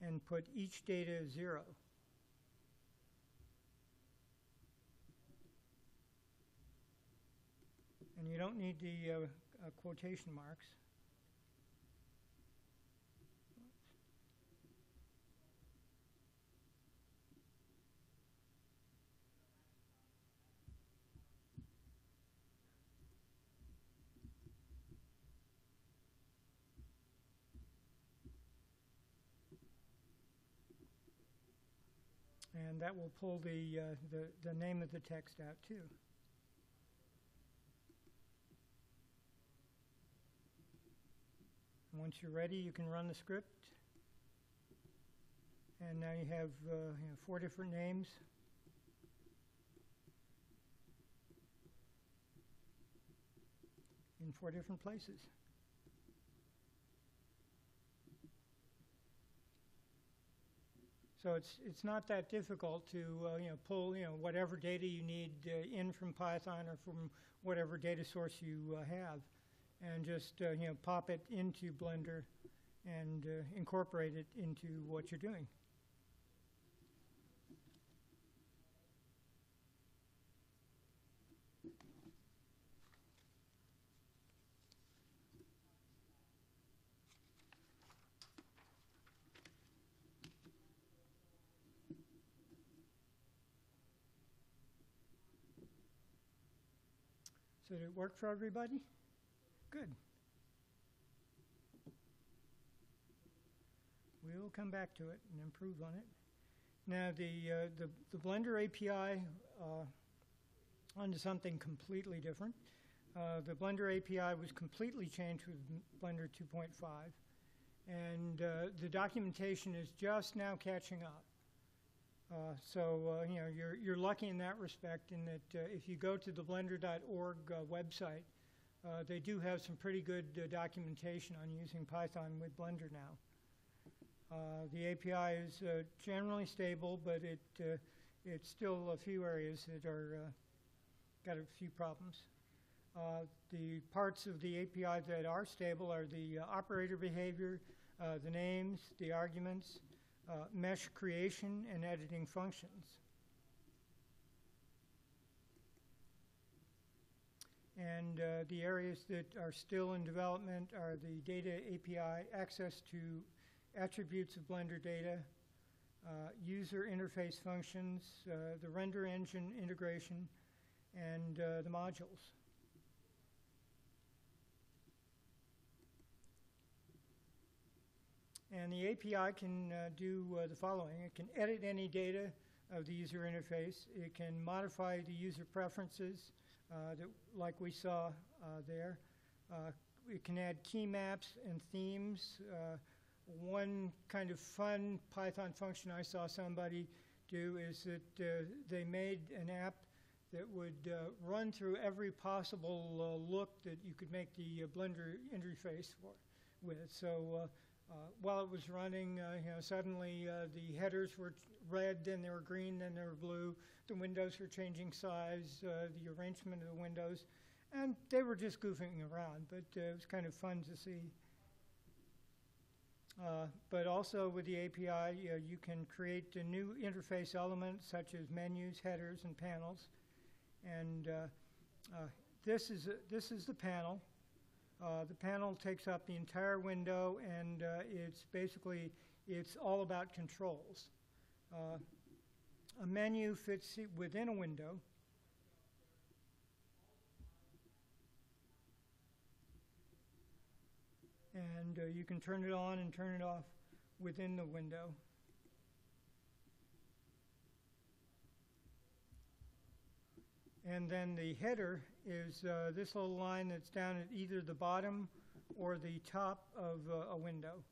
and put each data 0. And you don't need the quotation marks. And that will pull the name of the text out too. Once you're ready, you can run the script. And now you have 4 different names. In 4 different places. So it's not that difficult to pull whatever data you need in from Python or from whatever data source you have, and just pop it into Blender and incorporate it into what you're doing. So did it work for everybody? Good. We'll come back to it and improve on it. Now the Blender API onto something completely different. The Blender API was completely changed with Blender 2.5, and the documentation is just now catching up. So you're lucky in that respect, in that if you go to the blender.org website, they do have some pretty good documentation on using Python with Blender now. The API is generally stable, but it's still a few areas that are got a few problems. The parts of the API that are stable are the operator behavior, the names, the arguments, mesh creation, and editing functions. And the areas that are still in development are the data API, access to attributes of Blender data, user interface functions, the render engine integration, and the modules. And the API can do the following. It can edit any data of the user interface. It can modify the user preferences, like we saw there. It can add key maps and themes. One kind of fun Python function I saw somebody do is that they made an app that would run through every possible look that you could make the Blender interface with. So while it was running, suddenly the headers were red, then they were green, then they were blue. The windows were changing size, the arrangement of the windows, and they were just goofing around, but it was kind of fun to see. But also with the API, you can create a new interface elements such as menus, headers, and panels. And this is the panel. The panel takes up the entire window, and it's all about controls. A menu fits within a window, and you can turn it on and turn it off within the window. And then the header is this little line that's down at either the bottom or the top of a window.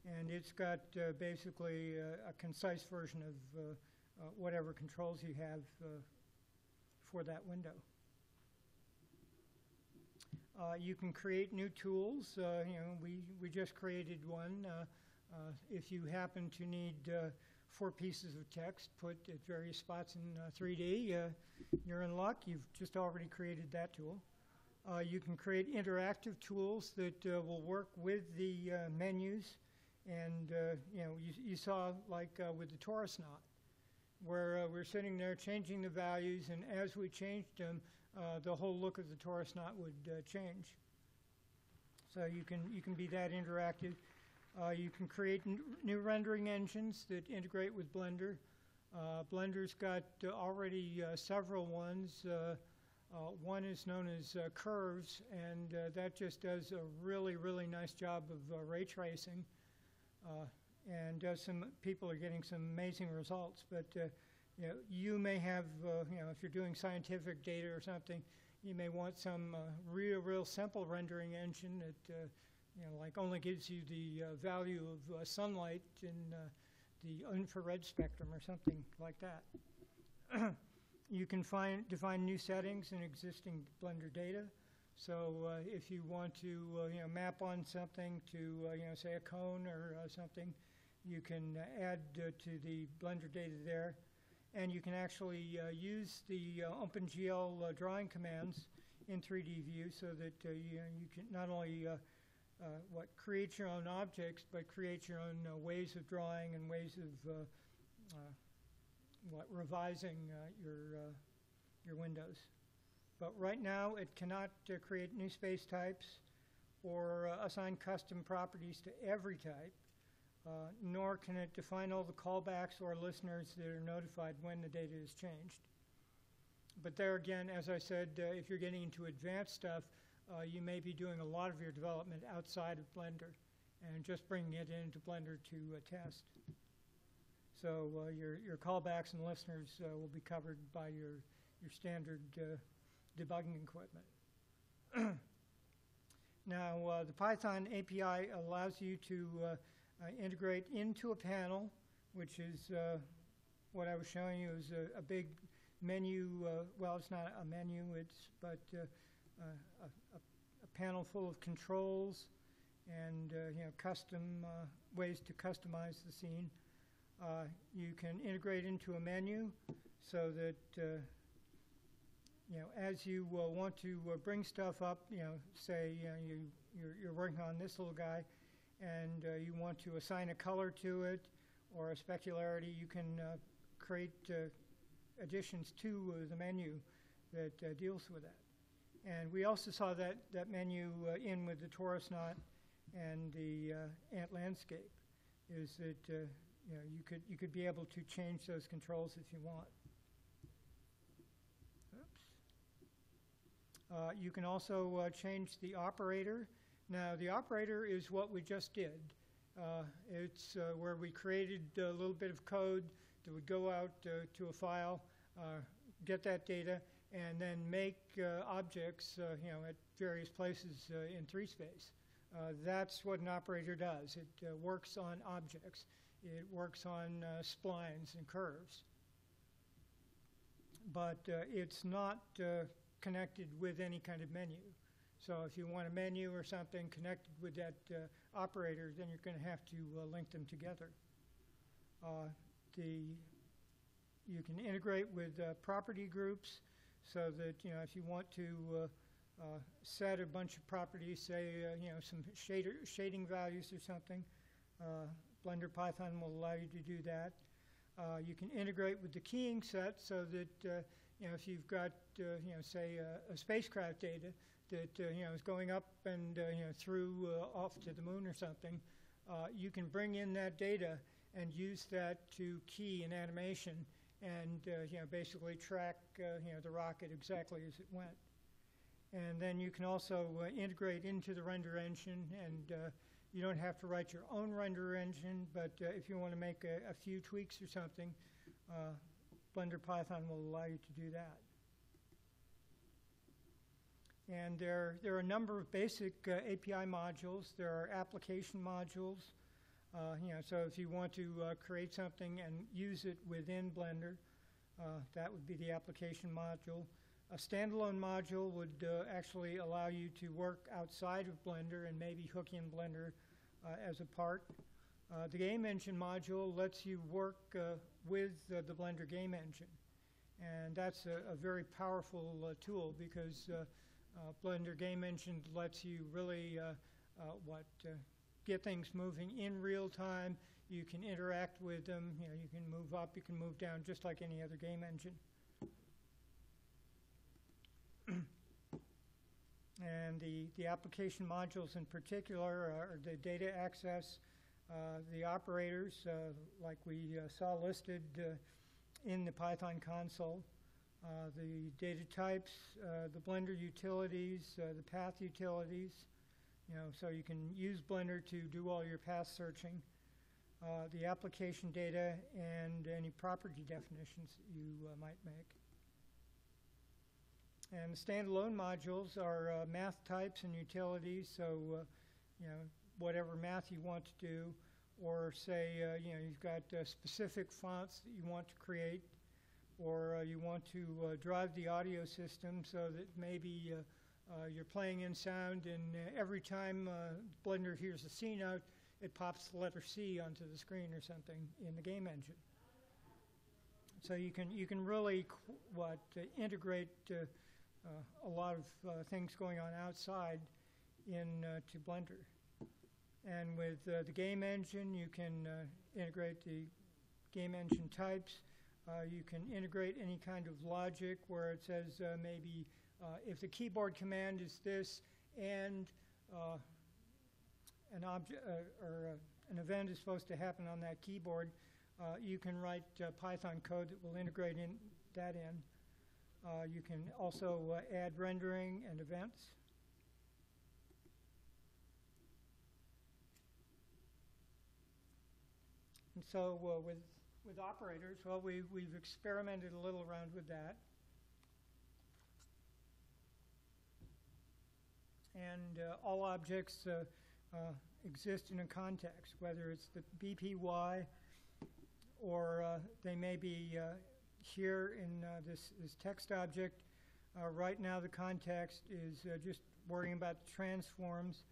And it's got basically a concise version of whatever controls you have for that window. You can create new tools. We just created one. If you happen to need 4 pieces of text put at various spots in 3D, you're in luck. You've just already created that tool. You can create interactive tools that will work with the menus. And you saw like with the torus knot, where we're sitting there changing the values, and as we changed them, the whole look of the torus knot would change. So you can be that interactive. You can create new rendering engines that integrate with Blender. Blender's got already several ones. One is known as Curves, and that just does a really, really nice job of ray tracing. And people are getting some amazing results. But you may have, if you're doing scientific data or something, you may want some real simple rendering engine that like only gives you the value of sunlight in the infrared spectrum or something like that. You can define new settings in existing Blender data. So if you want to map on something to say a cone or something, you can add to the Blender data there, and you can actually use the OpenGL drawing commands in 3D view, so that you can not only create your own objects, but create your own ways of drawing and ways of revising your windows. But right now, it cannot create new space types or assign custom properties to every type, nor can it define all the callbacks or listeners that are notified when the data is changed. But there again, as I said, if you're getting into advanced stuff, you may be doing a lot of your development outside of Blender and just bringing it into Blender to test. So your callbacks and listeners will be covered by your standard debugging equipment. Now, the Python API allows you to integrate into a panel, which is what I was showing you is a big menu. Well, it's not a menu, but a panel full of controls and custom ways to customize the scene. You can integrate into a menu so that as you want to bring stuff up, say you're working on this little guy, and you want to assign a color to it or a specularity, you can create additions to the menu that deals with that. And we also saw that menu in with the torus knot and the ant landscape, is that you could be able to change those controls if you want. You can also change the operator. Now, the operator is what we just did. It's where we created a little bit of code that would go out to a file, get that data, and then make objects at various places in 3-space. That's what an operator does. It works on objects. It works on splines and curves. But it's not connected with any kind of menu. So if you want a menu or something connected with that operator, then you're going to have to link them together. You can integrate with property groups, so that if you want to set a bunch of properties, say some shading values or something, Blender Python will allow you to do that. You can integrate with the keying set, so that if you've got say a spacecraft data that is going up and through off to the moon or something, you can bring in that data and use that to key an animation and basically track the rocket exactly as it went. And then you can also integrate into the render engine and You don't have to write your own render engine, but if you want to make a few tweaks or something, Blender Python will allow you to do that. And there are a number of basic API modules. There are application modules. So if you want to create something and use it within Blender, that would be the application module. A standalone module would actually allow you to work outside of Blender and maybe hook in Blender as a part. The game engine module lets you work with the Blender game engine. And that's a very powerful tool because Blender game engine lets you really get things moving in real time. You can interact with them. You can move up, you can move down, just like any other game engine. And the application modules in particular are the data access, the operators, like we saw listed in the Python console, the data types, the Blender utilities, the path utilities. So you can use Blender to do all your path searching, the application data, and any property definitions that you might make. And the standalone modules are math types and utilities, so whatever math you want to do, or say you've got specific fonts that you want to create, or you want to drive the audio system so that maybe you're playing in sound, and every time Blender hears a C note, it pops the letter C onto the screen or something in the game engine. So you can really integrate a lot of things going on outside to Blender. And with the game engine, you can integrate the game engine types. You can integrate any kind of logic where it says maybe if the keyboard command is this and an object or an event is supposed to happen on that keyboard, you can write Python code that will integrate that in. You can also add rendering and events. And so with operators, well, we've experimented a little around with that. And all objects exist in a context, whether it's the BPY or they may be here in this text object. Right now the context is just worrying about the transforms.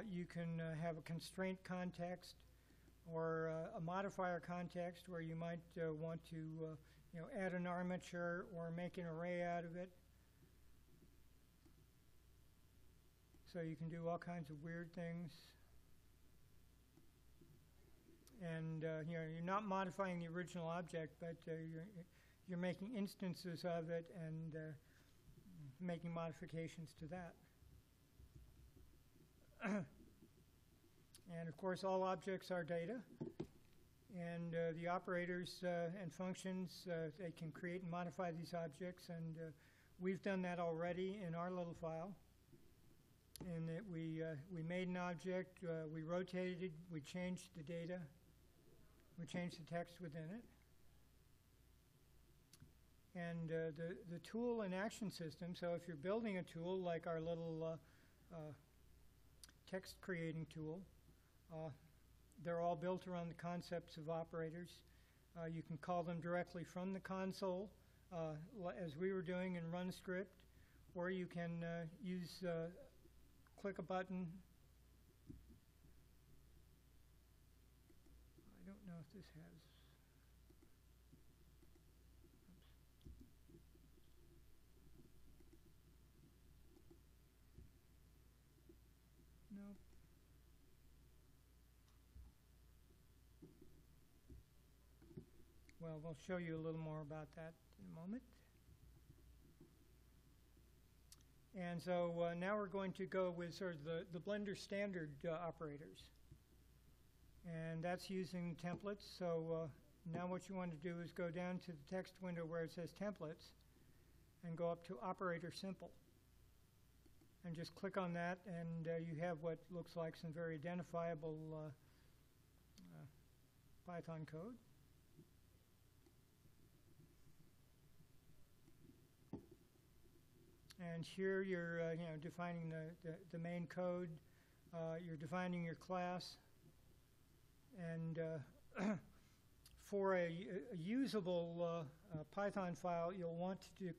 You can have a constraint context or a modifier context where you might want to add an armature or make an array out of it. So you can do all kinds of weird things. And you're not modifying the original object, but you're making instances of it and making modifications to that. And of course, all objects are data. And the operators and functions, they can create and modify these objects. And we've done that already in our little file. In that we made an object, we rotated it, we changed the data, we changed the text within it. And the tool and action system, so if you're building a tool like our little text creating tool, they're all built around the concepts of operators. You can call them directly from the console, as we were doing in run script, or you can click a button. I don't know if this has. No. Well, we'll show you a little more about that in a moment. And so now we're going to go with sort of the Blender standard operators. And that's using templates. So now what you want to do is go down to the text window where it says templates and go up to operator simple. and just click on that, and you have what looks like some very identifiable Python code. And here you're defining the main code. You're defining your class, and for a usable Python file, you'll want to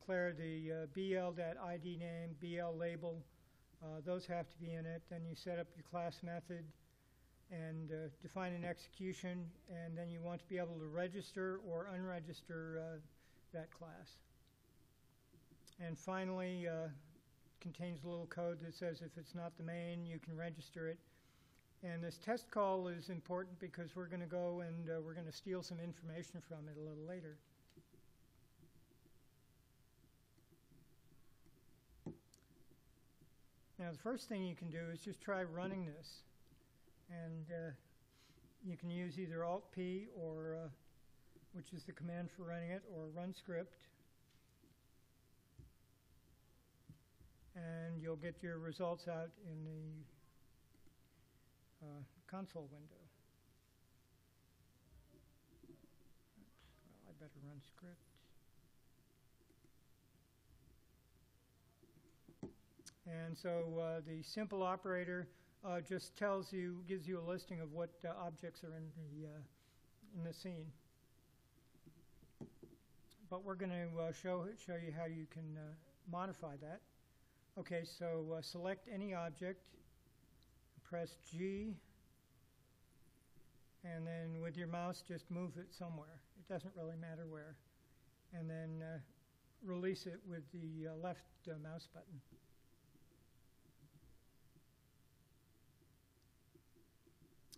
declare the bl.id name, bl label. Those have to be in it. Then you set up your class method and define an execution, and then you want to be able to register or unregister that class. And finally, contains a little code that says if it's not the main, you can register it. And this test call is important because we're going to go and we're going to steal some information from it a little later. Now, the first thing you can do is just try running this. And you can use either Alt-P, or which is the command for running it, or run script. And you'll get your results out in the console window. Oops, well, I better run script. And so the simple operator just gives you a listing of what objects are in the scene. But we're going to show you how you can modify that. Okay, so select any object, press G, and then with your mouse just move it somewhere. It doesn't really matter where. And then release it with the left mouse button.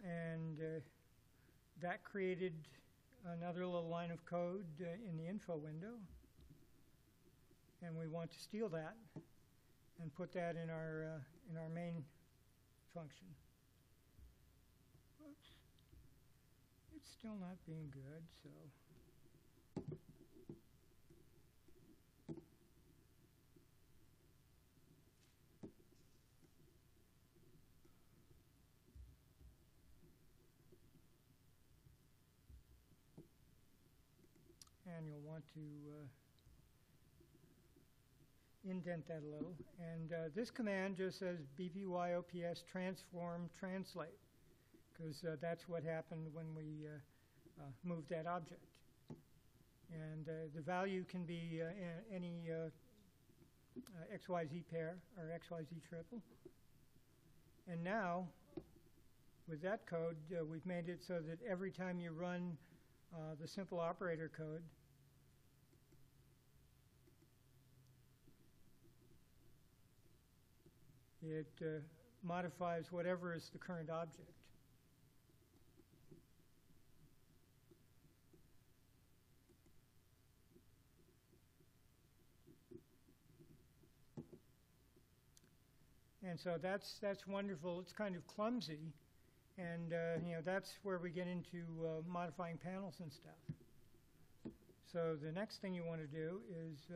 And that created another little line of code in the info window. And we want to steal that and put that in our main function. Oops. It's still not being good, so. And you'll want to indent that a little. And this command just says bpyops transform translate, because that's what happened when we moved that object. And the value can be any XYZ pair or XYZ triple. And now, with that code, we've made it so that every time you run the simple operator code, it modifies whatever is the current object. And so that's wonderful. It's kind of clumsy, and that's where we get into modifying panels and stuff. So the next thing you want to do is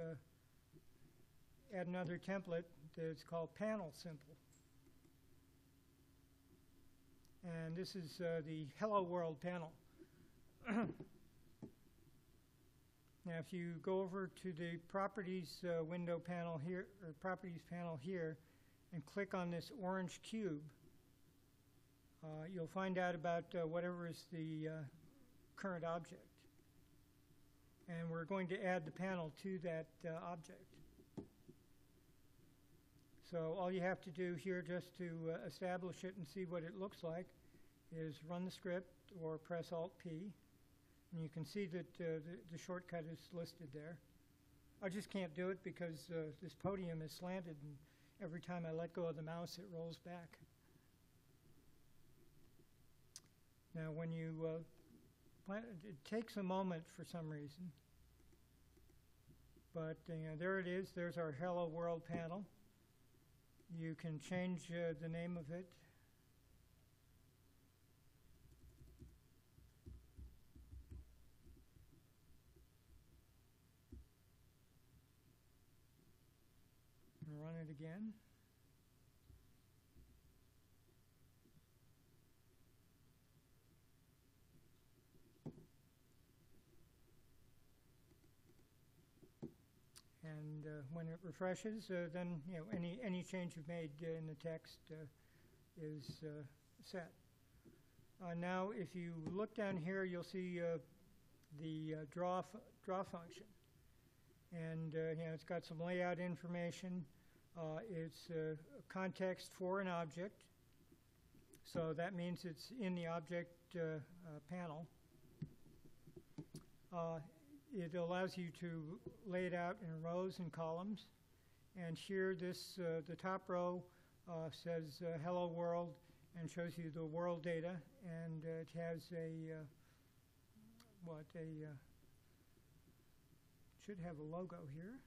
add another template that's called panel simple. And this is the Hello World panel. Now, if you go over to the Properties window panel here, or Properties panel here, and click on this orange cube, you'll find out about whatever is the current object. And we're going to add the panel to that object. So all you have to do here, just to establish it and see what it looks like, is run the script or press Alt-P. And you can see that the shortcut is listed there. I just can't do it because this podium is slanted, and every time I let go of the mouse, it rolls back. Now, when you it takes a moment for some reason. But there it is. There's our Hello World panel. You can change the name of it. And run it again. And when it refreshes, then any change you've made in the text is set. Now, if you look down here, you'll see the draw function, and it's got some layout information. It's a context for an object, so that means it's in the object panel. It allows you to lay it out in rows and columns. And here, the top row says "Hello World" and shows you the world data. And it has should have a logo here.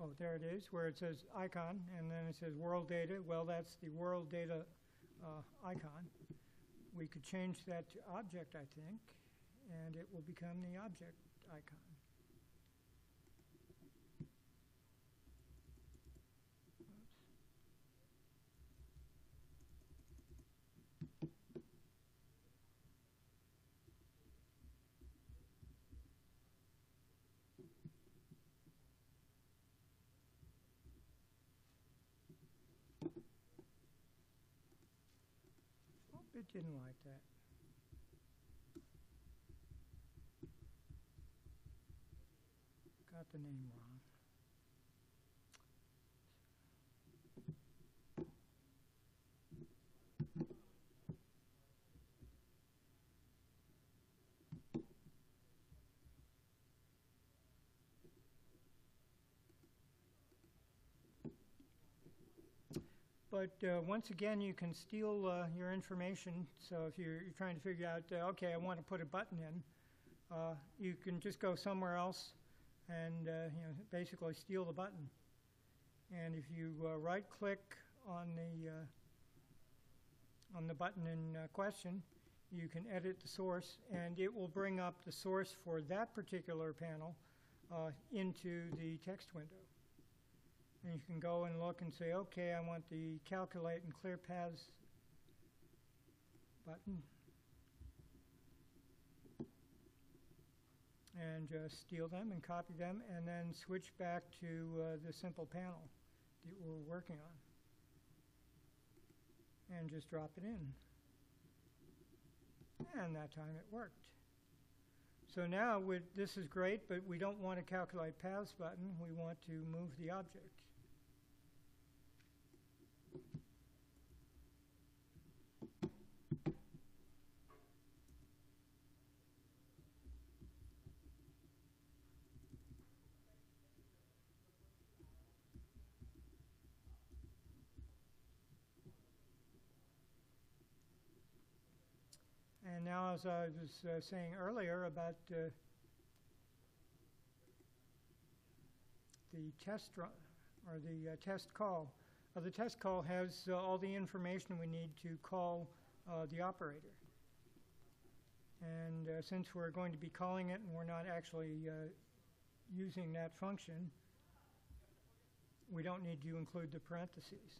Oh, there it is, where it says icon, and then it says world data. Well, that's the world data icon. We could change that to object, I think, and it will become the object icon. It didn't like that. Got the name wrong. But once again, you can steal your information. So if you're trying to figure out, okay, I want to put a button in, you can just go somewhere else and basically steal the button. And if you right-click on the button in question, you can edit the source, and it will bring up the source for that particular panel into the text window. And you can go and look and say, okay, I want the calculate and clear paths button. And just steal them and copy them, and then switch back to the simple panel that we're working on. And just drop it in. And that time it worked. So now this is great, but we don't want to calculate paths button. We want to move the object. And now, as I was saying earlier about the test run, or the test call. The test call has all the information we need to call the operator. And since we're going to be calling it and we're not actually using that function, we don't need to include the parentheses.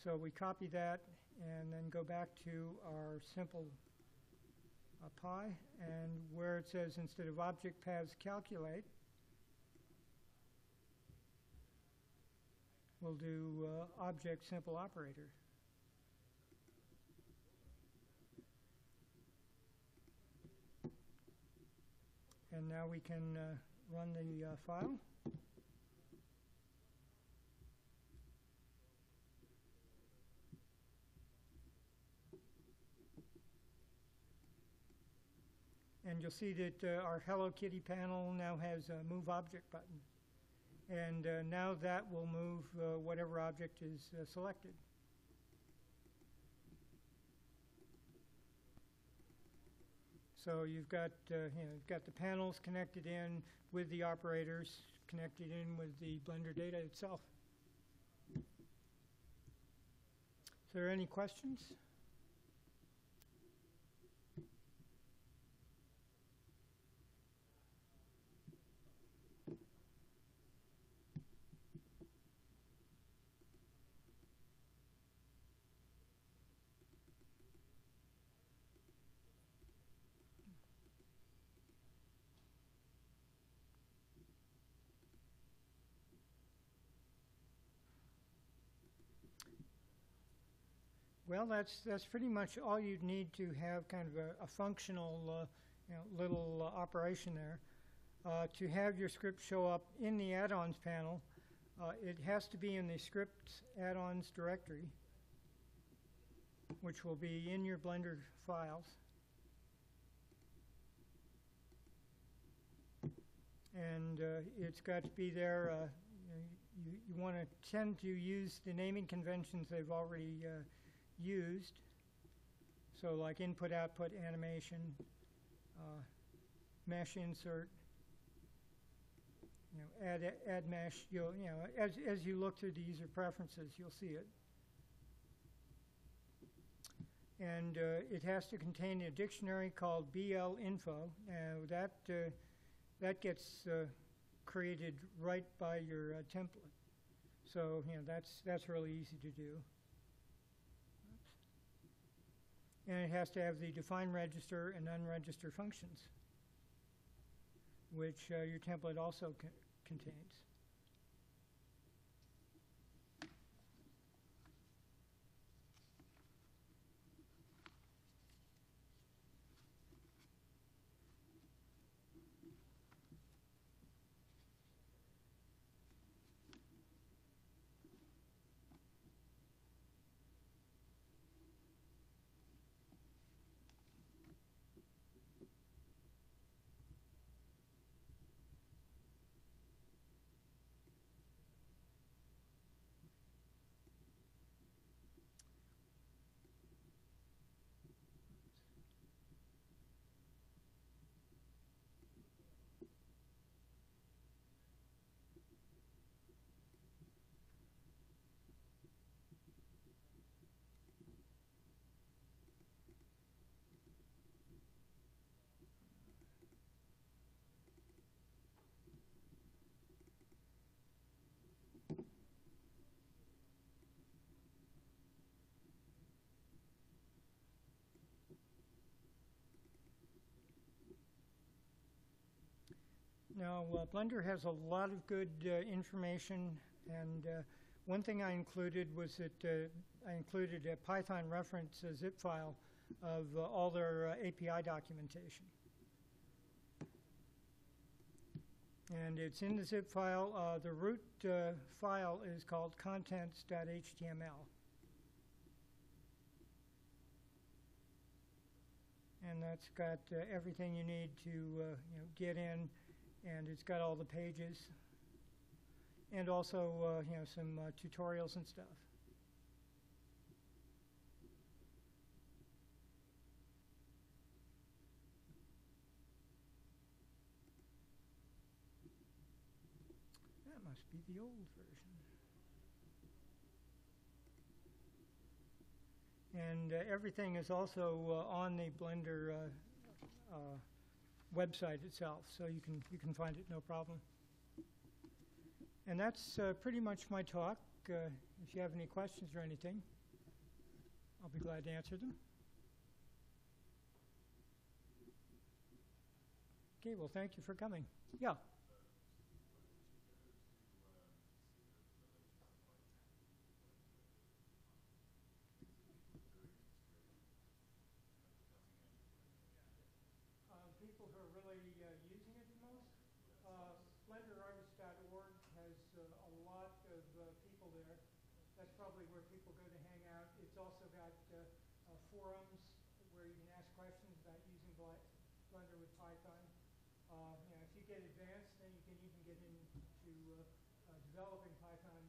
So we copy that and then go back to our simple pi, and where it says instead of object paths calculate, we'll do object simple operator. And now we can run the file. And you'll see that our Hello Kitty panel now has a Move Object button. And now that will move whatever object is selected. So you've got, you've got the panels connected in with the operators, connected in with the Blender data itself. Is there any questions? Well, that's pretty much all you'd need to have kind of a functional little operation there. To have your script show up in the add-ons panel, it has to be in the script add-ons directory, which will be in your Blender files. And it's got to be there. You want to tend to use the naming conventions they've already used. So like input, output, animation, mesh insert, add mesh. As you look through the user preferences, you'll see it. And it has to contain a dictionary called BL info. That gets created right by your template. So that's really easy to do. And it has to have the define register and unregister functions, which your template also contains. Now, Blender has a lot of good information, and one thing I included was that I included a Python reference zip file of all their API documentation. And it's in the zip file. The root file is called contents.html. And that's got everything you need to get in. And it's got all the pages, and also some tutorials and stuff. That must be the old version. And everything is also on the Blender website itself, so you can find it no problem. And that's pretty much my talk. If you have any questions or anything, I'll be glad to answer them. Okay, well, thank you for coming. Yeah. People who are really using it the most. BlenderArtist.org has a lot of people there. That's probably where people go to hang out. It's also got forums where you can ask questions about using Blender with Python. If you get advanced, then you can even get into developing Python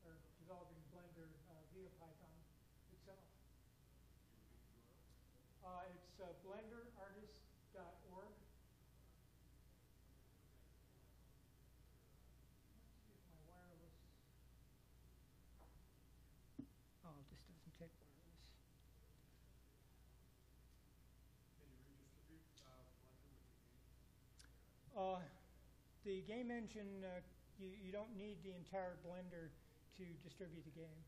or developing Blender via Python itself. It's BlenderArtist.org. See if my wireless. Oh, this doesn't take wireless. Can you redistribute Blender with the game? The game engine, you don't need the entire Blender to distribute the game.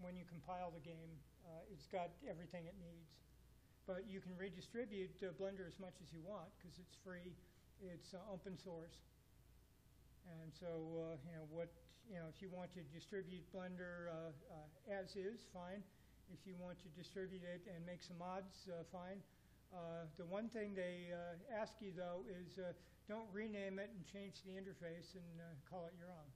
When you compile the game, it's got everything it needs. But you can redistribute Blender as much as you want because it's free, it's open source. And so, if you want to distribute Blender as is, fine. if you want to distribute it and make some mods, fine. The one thing they ask you, though, is don't rename it and change the interface and call it your own.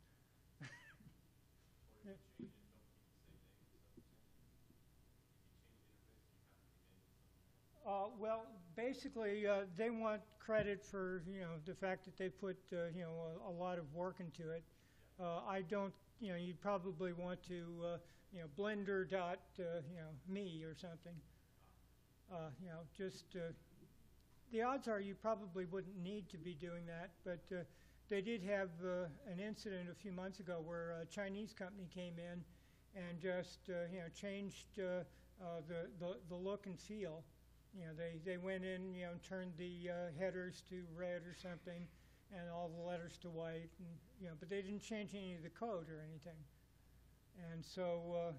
Well, basically, they want credit for the fact that they put a lot of work into it. I don't. You'd probably want to Blender dot me or something. Just the odds are you probably wouldn't need to be doing that, but they did have an incident a few months ago where a Chinese company came in and just changed the look and feel. They went in, and turned the headers to red or something, and all the letters to white, and but they didn't change any of the code or anything. And so,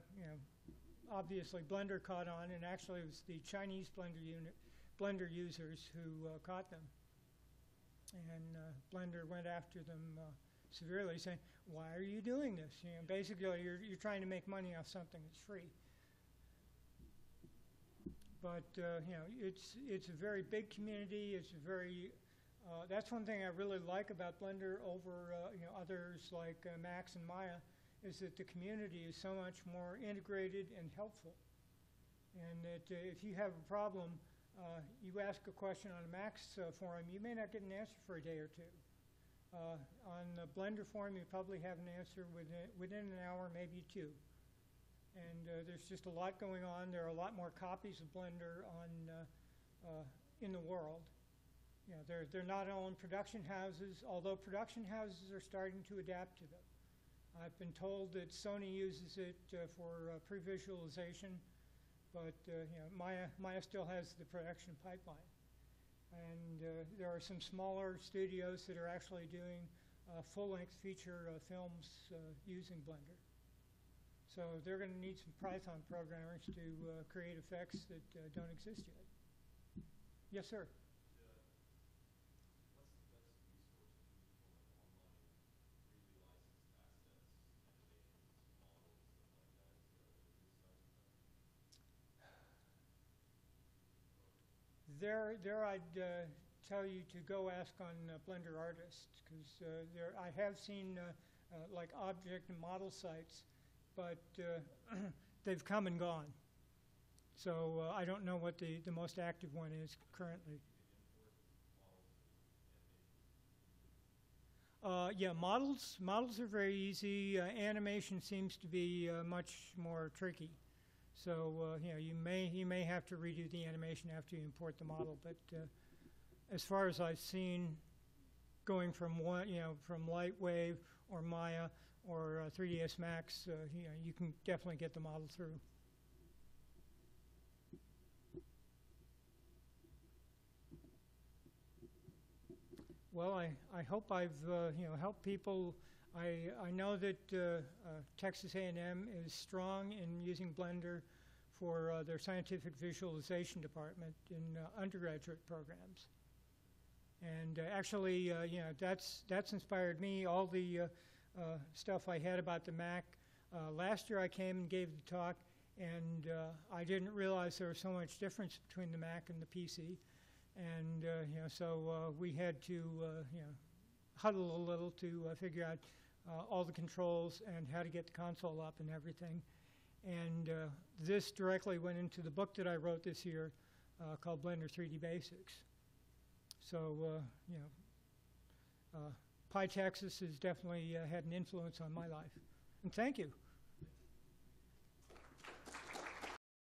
obviously Blender caught on, and actually it was the Chinese Blender users who caught them. And Blender went after them severely, saying, "Why are you doing this? Basically, you're trying to make money off something that's free." But it's a very big community. It's a very that's one thing I really like about Blender over others like Max and Maya, is that the community is so much more integrated and helpful. And that if you have a problem, you ask a question on a Max forum, you may not get an answer for a day or two. On the Blender forum, you probably have an answer within an hour, maybe two. And there's just a lot going on. There are a lot more copies of Blender in the world. They're not all in production houses, although production houses are starting to adapt to them. I've been told that Sony uses it for pre-visualization, but Maya still has the production pipeline. And there are some smaller studios that are actually doing full-length feature films using Blender. So they're going to need some Python programmers to create effects that don't exist yet. Yes, sir. There I'd tell you to go ask on Blender Artist, because I have seen like object and model sites, but they've come and gone. So I don't know what the most active one is currently. Yeah, models are very easy. Animation seems to be much more tricky. So you may have to redo the animation after you import the model. But as far as I've seen, going from from Lightwave or Maya or 3ds Max, you can definitely get the model through. Well, I hope I've helped people. I know that Texas A&M is strong in using Blender for their scientific visualization department in undergraduate programs. And actually, that's inspired me. All the stuff I had about the Mac. Last year I came and gave the talk, and I didn't realize there was so much difference between the Mac and the PC. And so we had to huddle a little to figure out all the controls and how to get the console up and everything. And this directly went into the book that I wrote this year called Blender 3D Basics. So PyTexas has definitely had an influence on my life. And thank you.